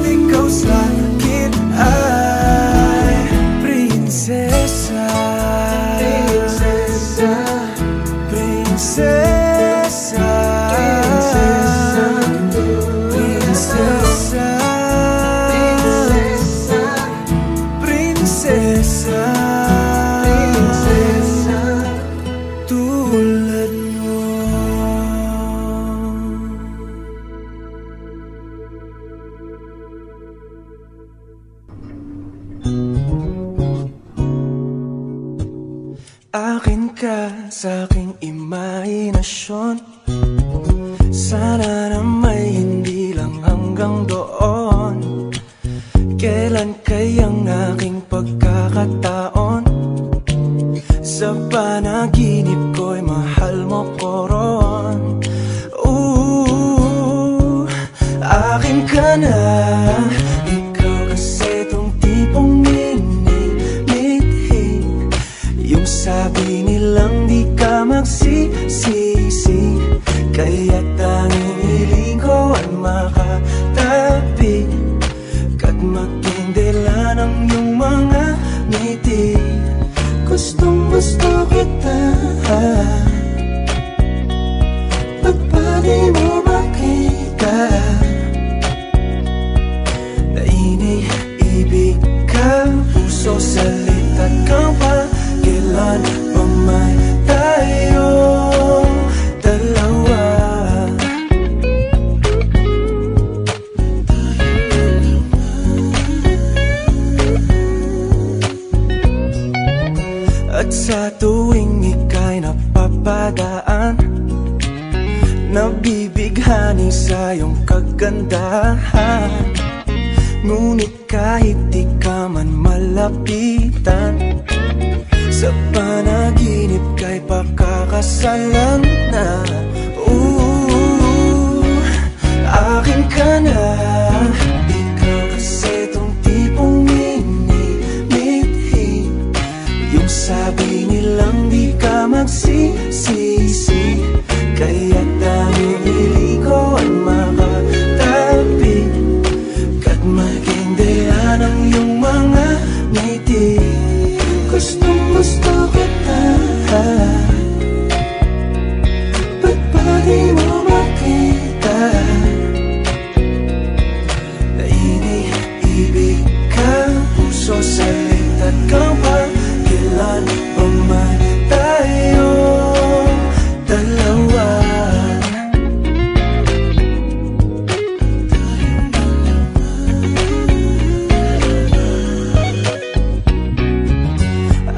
imahinasyon. Sana na may hindi lang hanggang doon. Kailan kayang aking pagkakataon? Sa panaginip ko'y mahal mo ko ron. Akin ka na. Ikaw kasi tong tipong minimithi. Yung sabi nilang di ka magsisisi. Kaya tanging hiling ko ay makatabi kat magkindila ng iyong mga ngiti. Gustong gusto kita. Ba't ba di mo makita na iniibig ka? Puso, salita ka ba? Kailan pa may tayong dalawa? At sa tuwing ika'y napapadaan, nabibighani sa iyong kagandahan. Ngunit kahit di ka man malapitan, sa panaginip ka'y pakakasalan na. Akin ka na. Ikaw kasi tong tipong minimithi. Yung sabi nilang di ka magsisisi. Kaya tanging hiling ko ay makatabi kat magkindila ng iyong mga ngiti. Gustong gusto kita. Ba't ba di mo makita na iniibig ka? Puso, salita ka ba? Kailan pa man tayong dalawa?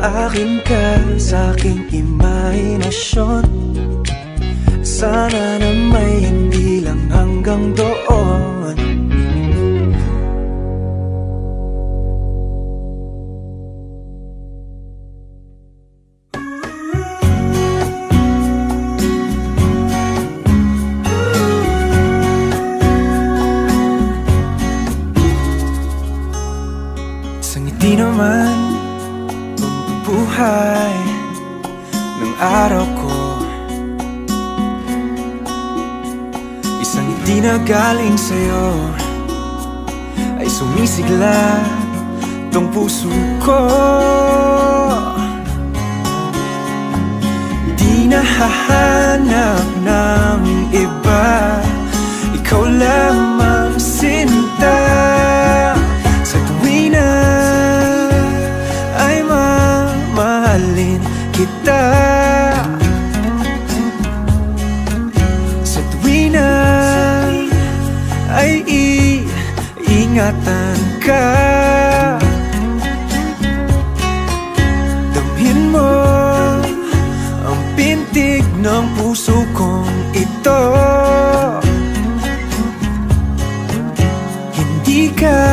Akin ka sa aking imahinasyon. Sana na may hindi lang hanggang doon. Isang ngiti naman buhay ng araw ko. Isang ngiti na galing sa'yo ay sumisigla tong puso ko. Di nahahanap ng iba, ikaw lamang sinta. Sa tuwi na ay mamahalin kita. Sa tuwi na ay iingatan ka. Damhin mo ang pintig ng puso kong ito. Hindi ka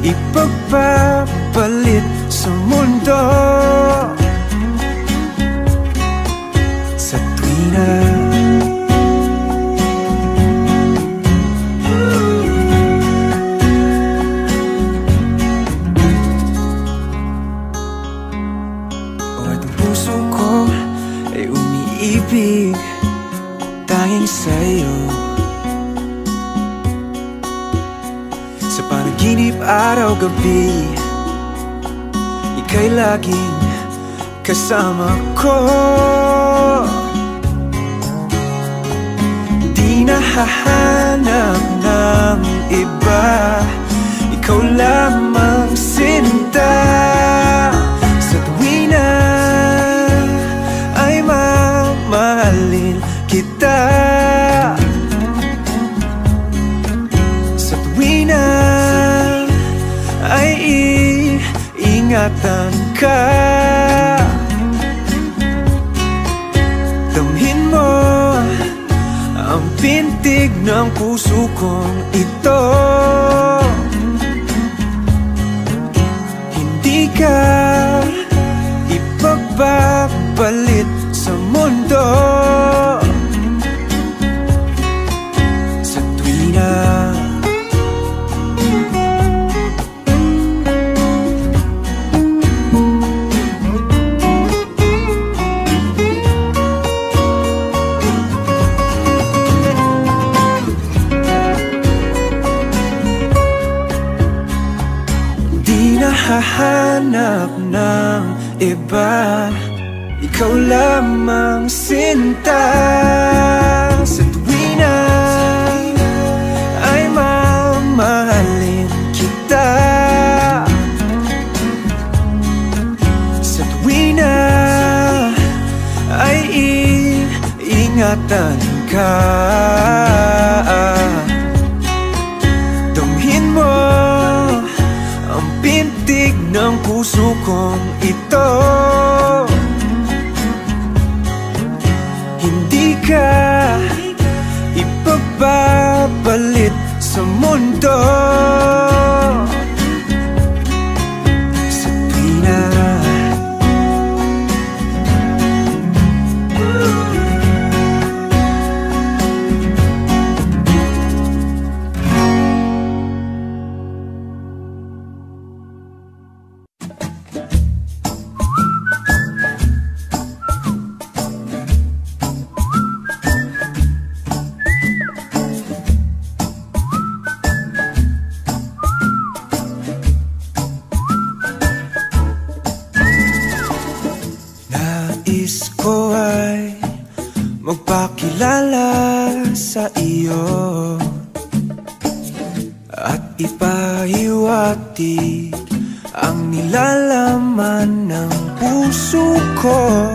ipagpapalit sa mundo. Sa tuwina itong puso ko ay umiibig tanging sa'yo. Sa panaginip araw-gabi, ika'y laging kasama ko. Di nahahanap ng iba, ikaw lamang sinta. Sa tuwi na ay mamahalin kita. Sa tuwi na ay iingatan ka. Damhin mo ang pintig ng puso kong ito. Hindi ka ipagpapalit sa mundo. Sa tuwina hahanap ng iba, ikaw lamang sinta. Sa tuwina ay mamahalin kita. Sa tuwina ay iingatan ka. Damhin mo ang pintig ng puso kong ito. Hindi ka ipagpapalit sa mundo. Sa tuwina magpakilala sa iyo at ipahiwati ang nilalaman ng puso ko.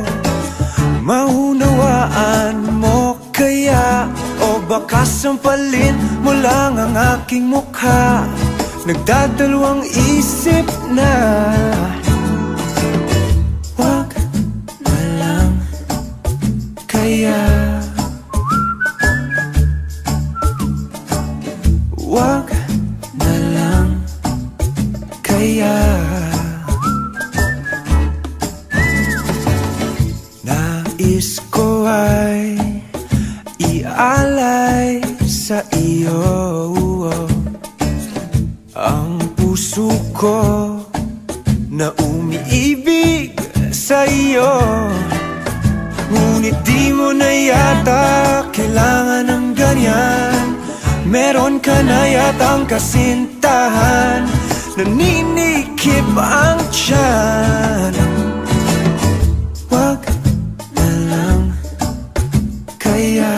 Maunawaan mo kaya o baka sampalin mo lang ang aking mukha? Nagdadalawang isip na. Wag na lang kaya, wag na lang kaya. Nais ko ay ialay sa iyo ang puso ko na umiibig sa iyo. Ngunit di mo na yata kailangan ng ganyan. Meron ka na yatang kasintahan, naninikip ang tiyan. Wag na lang kaya,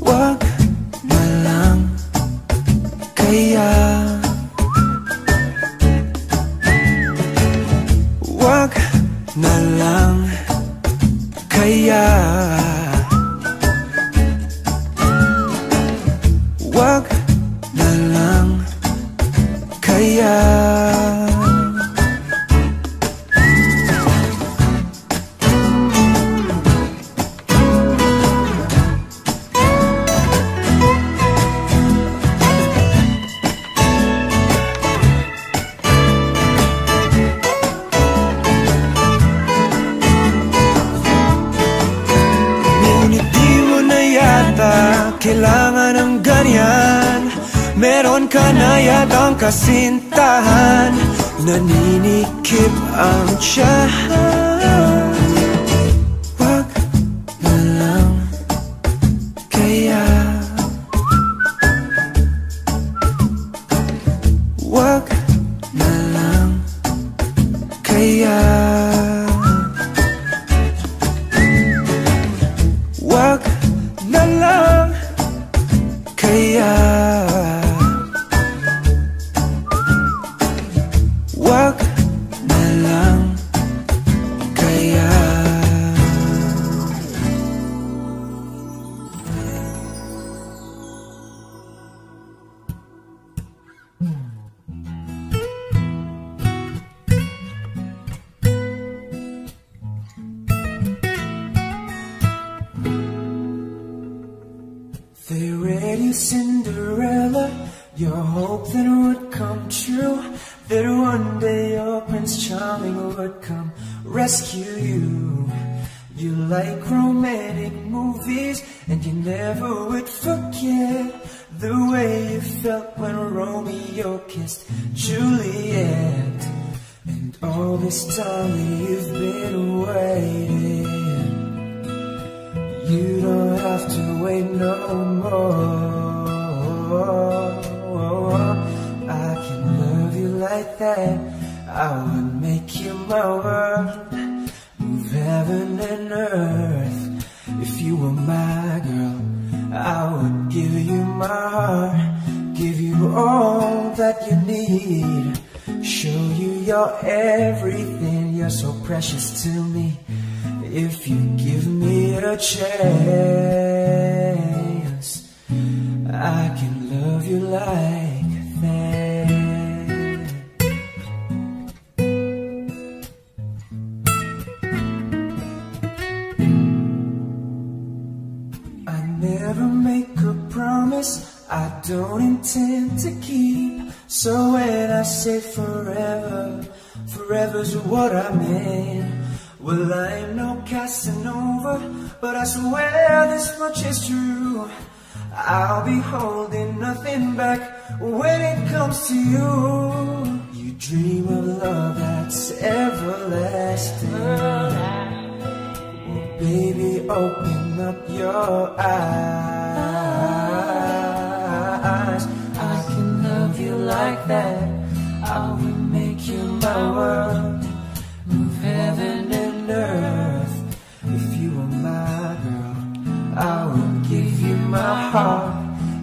wag na lang kaya, wag na lang kaya, wag na lang kaya. Kailangan ng ganyan. Meron ka na yatang kasintahan, naninikip ang tiyan. Wag na lang kaya, wag na lang kaya, wag na lang kaya, wag na lang kaya. made you Cinderella, your hope that would come true, that one day your Prince Charming would come rescue you. You like romantic movies, and you never would forget the way you felt when Romeo kissed Juliet. And all this time you've been waiting, you don't have to wait no more. I can love you like that, I would make you my world, move heaven and earth. If you were my girl, I would give you my heart, give you all that you need, show you your everything. You're so precious to me. If you give me a chance, I can love you like that. I never make a promise I don't intend to keep. So when I say forever, forever's what I mean. Well, I'm no Casanova, but I swear this much is true. I'll be holding nothing back when it comes to you. You dream of love that's everlasting. Well, baby, open up your eyes. I can love you like that, I will make you my world, move heaven and earth. If you were my girl, I will give you my heart,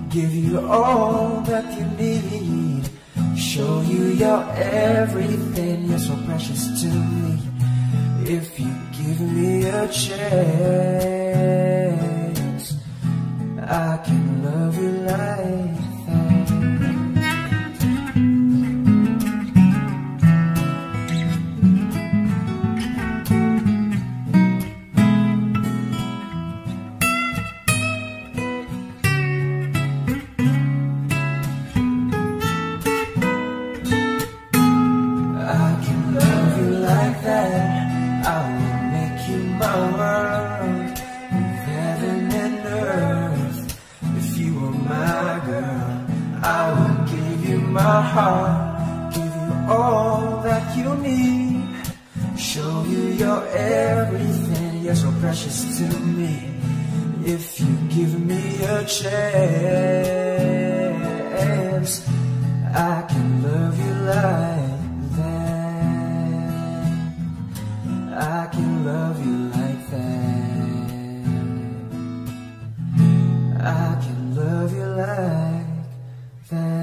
give you all that you need, show you your everything. You're so precious to me. If you give me a chance, I can love you like that. My heart, give you all that you need, show you your everything. You're so precious to me. If you give me a chance, I can love you like that. I can love you like that. I can love you like that.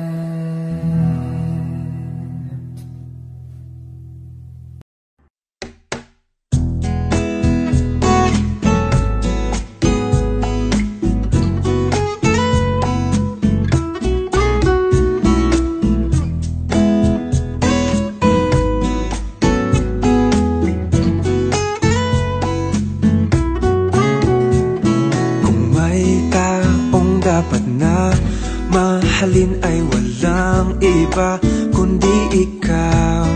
Mahalin ay walang iba kundi ikaw.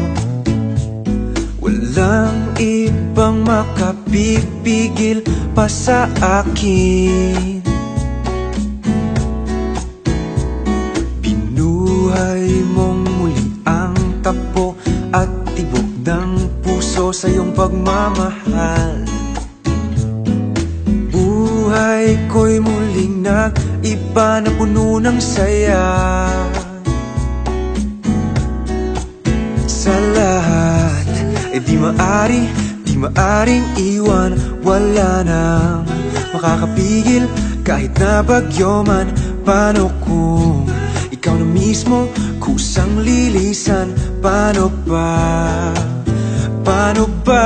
Walang ibang makapipigil pa sa akin. Binuhay mong muli ang takbo at tibok ng puso sa iyong pagmamahal. Buhay ko'y muling nag-iba na puno ng saya. Sa lahat ay di maaring iwan. Wala nang makakapigil kahit na bagyo man. Paano kung ikaw na mismo kusang lilisan? Paano ba? Paano ba?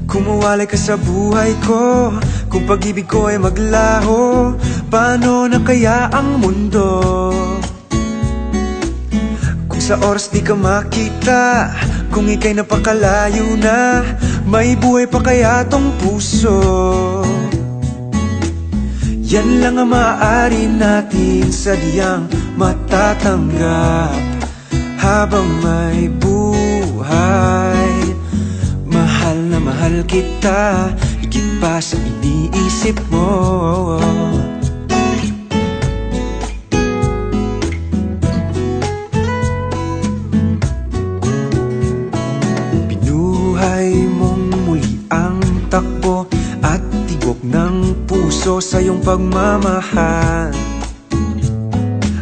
Kung mawalay ka sa buhay ko, kung pag-ibig ko ay maglaho, paano na kaya ang mundo? Kung sa oras di ka makita, kung ika'y napakalayo na, may buhay pa kaya tong puso? Yan lang ang maaari natin sadyang matatanggap habang may buhay. Mahal na mahal kita, higit pa sa iniisip mo. Binuhay mong muli ang takbo at tibok ng puso sa iyong pagmamahal.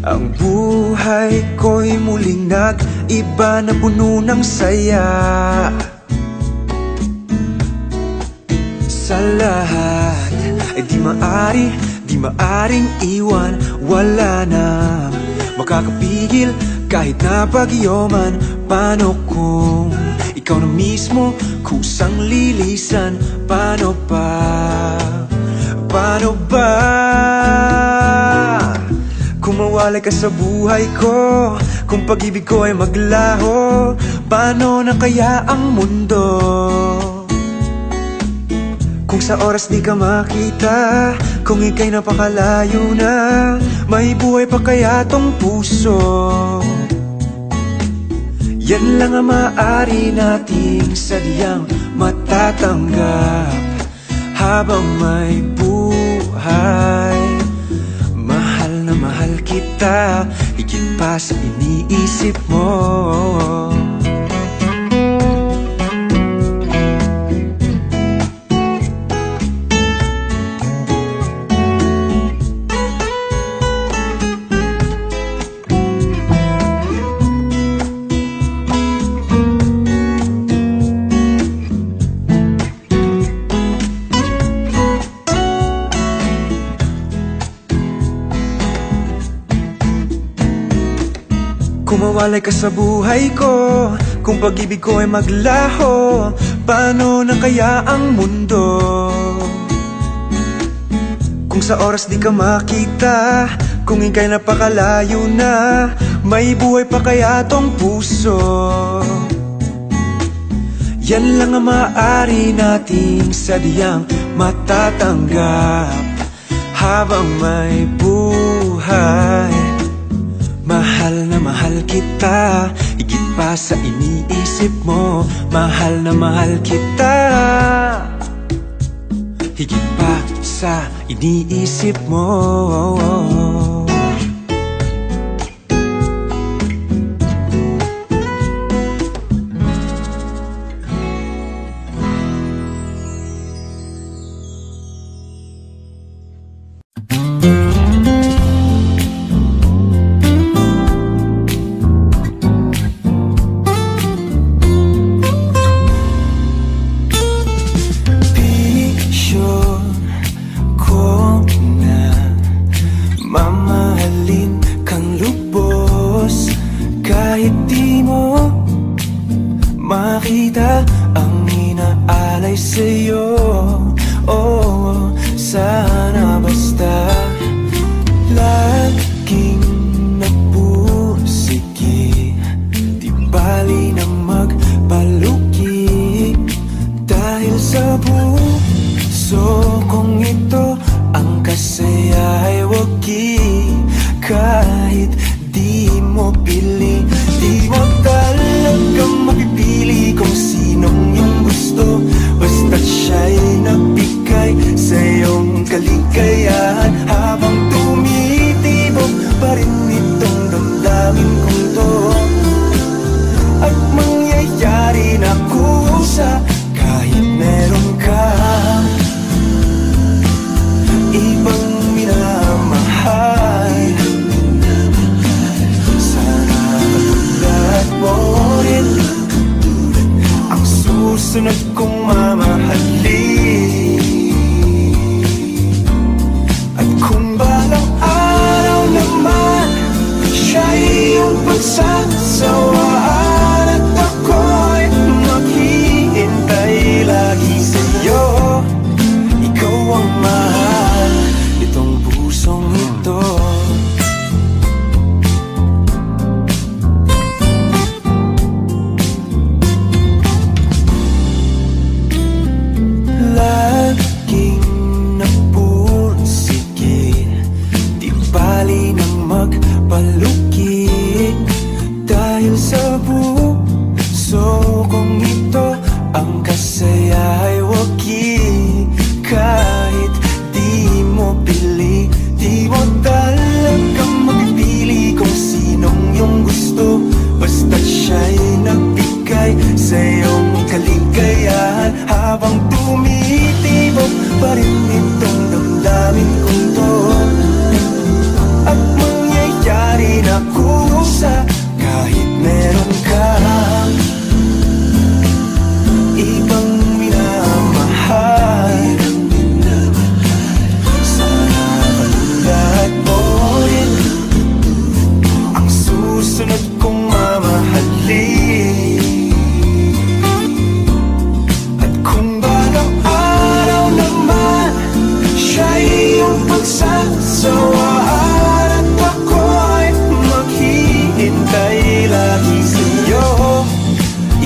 Ang buhay ko'y muling nag-iba na puno ng saya. Sa lahat ay di maaring iwan. Wala na makakapigil kahit na bagyo man. Paano kung ikaw na mismo kusang lilisan? Paano ba? Kung mawalay ka sa buhay ko, kung pag-ibig ko ay maglaho, paano na kaya ang mundo? Kung sa oras di ka makita, kung ika'y napakalayo na, may buhay pa kaya tong puso? Yan lang ang maaari nating sadyang matatanggap habang may buhay. Mahal na mahal kita, higit pa sa iniisip mo. Kung mawalay ka sa buhay ko, kung pag-ibig ko ay maglaho, paano na kaya ang mundo? Kung sa oras di ka makita, kung ika'y napakalayo na, may buhay pa kaya tong puso? Yan lang ang maaari nating sadyang matatanggap habang may buhay. Mahal na mahal kita, higit pa sa iniisip mo. Mahal na mahal kita, higit pa sa iniisip mo. habang tumitibok pa rin itong damdamin kong to. At mangyayari na kusa kahit meron kang ibang minamahal. Sana katulad mo rin ang susunod kong mamahalin. At kung balang araw naman siya'y iyong pagsasawaan, at ako'y maghihintay lagi sa'yo,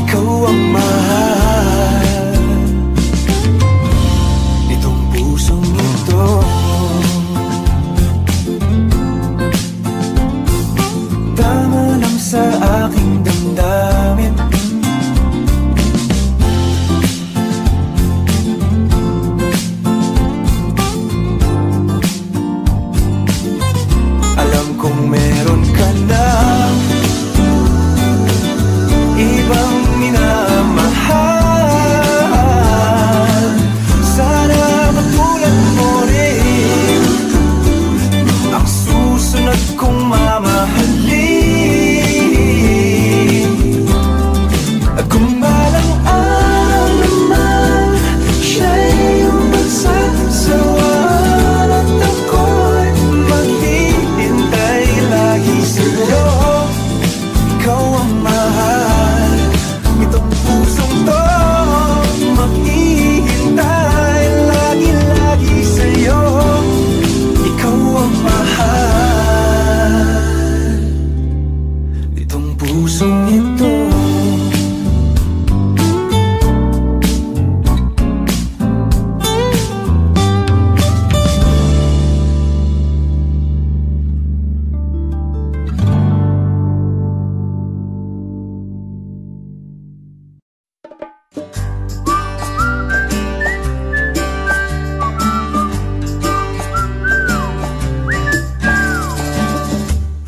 ikaw ang mahal nitong pusong ito. Tama lang sa aking damdamin, alam kong meron ka na ibang minamahal. Sana matulad mo rin ang susunod kong mamahalin. At kung balang araw naman siya'y iyong pagsasawaan, at ako'y maghihintay lagi sa'yo, ikaw ang mahal nitong pusong to. Maghihintay lagi sa'yo, ikaw ang mahal nitong pusong ito.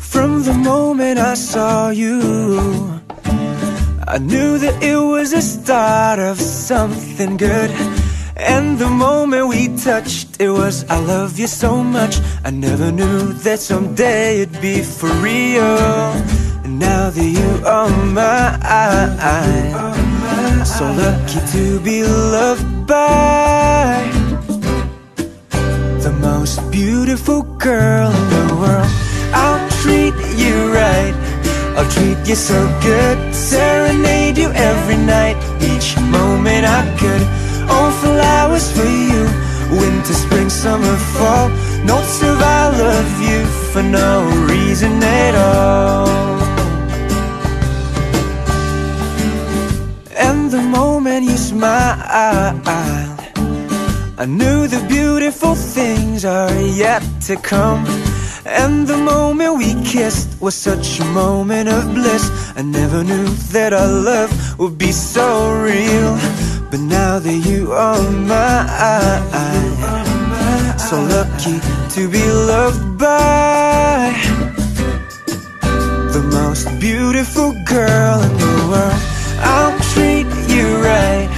From the moment I saw you, I knew that it was the start of something good. And the moment we touched, it was I love you so much. I never knew that someday it'd be for real. And now that you are mine, so lucky to be loved by the most beautiful girl in the world. I'll treat you right, I'll treat you so good, serenade you every night, each moment I could. All flowers for you, winter, spring, summer, fall, notes of I love you for no reason at all. And the moment you smiled, I knew the beautiful things are yet to come. And the moment we kissed was such a moment of bliss. I never knew that our love would be so real. But now that you are mine, so lucky to be loved by the most beautiful girl in the world. I'll treat you right,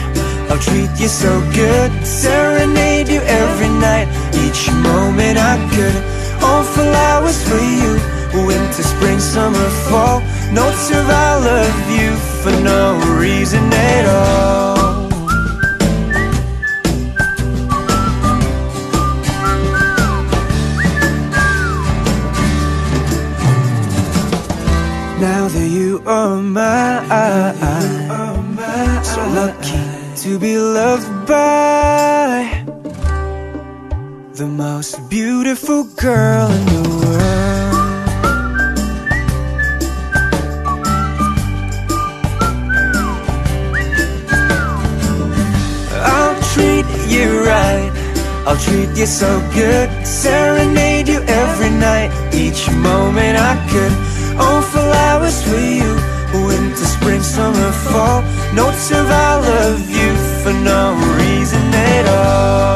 I'll treat you so good, serenade you every night, each moment I could. All flowers for you, winter, spring, summer, fall, notes of I love you for no reason at all. Now that you are mine, so lucky to be loved by the most beautiful girl in the world. I'll treat you right, I'll treat you so good, serenade you every night, each moment I could. All flowers for you, winter, spring, summer, fall, notes of I love you for no reason at all.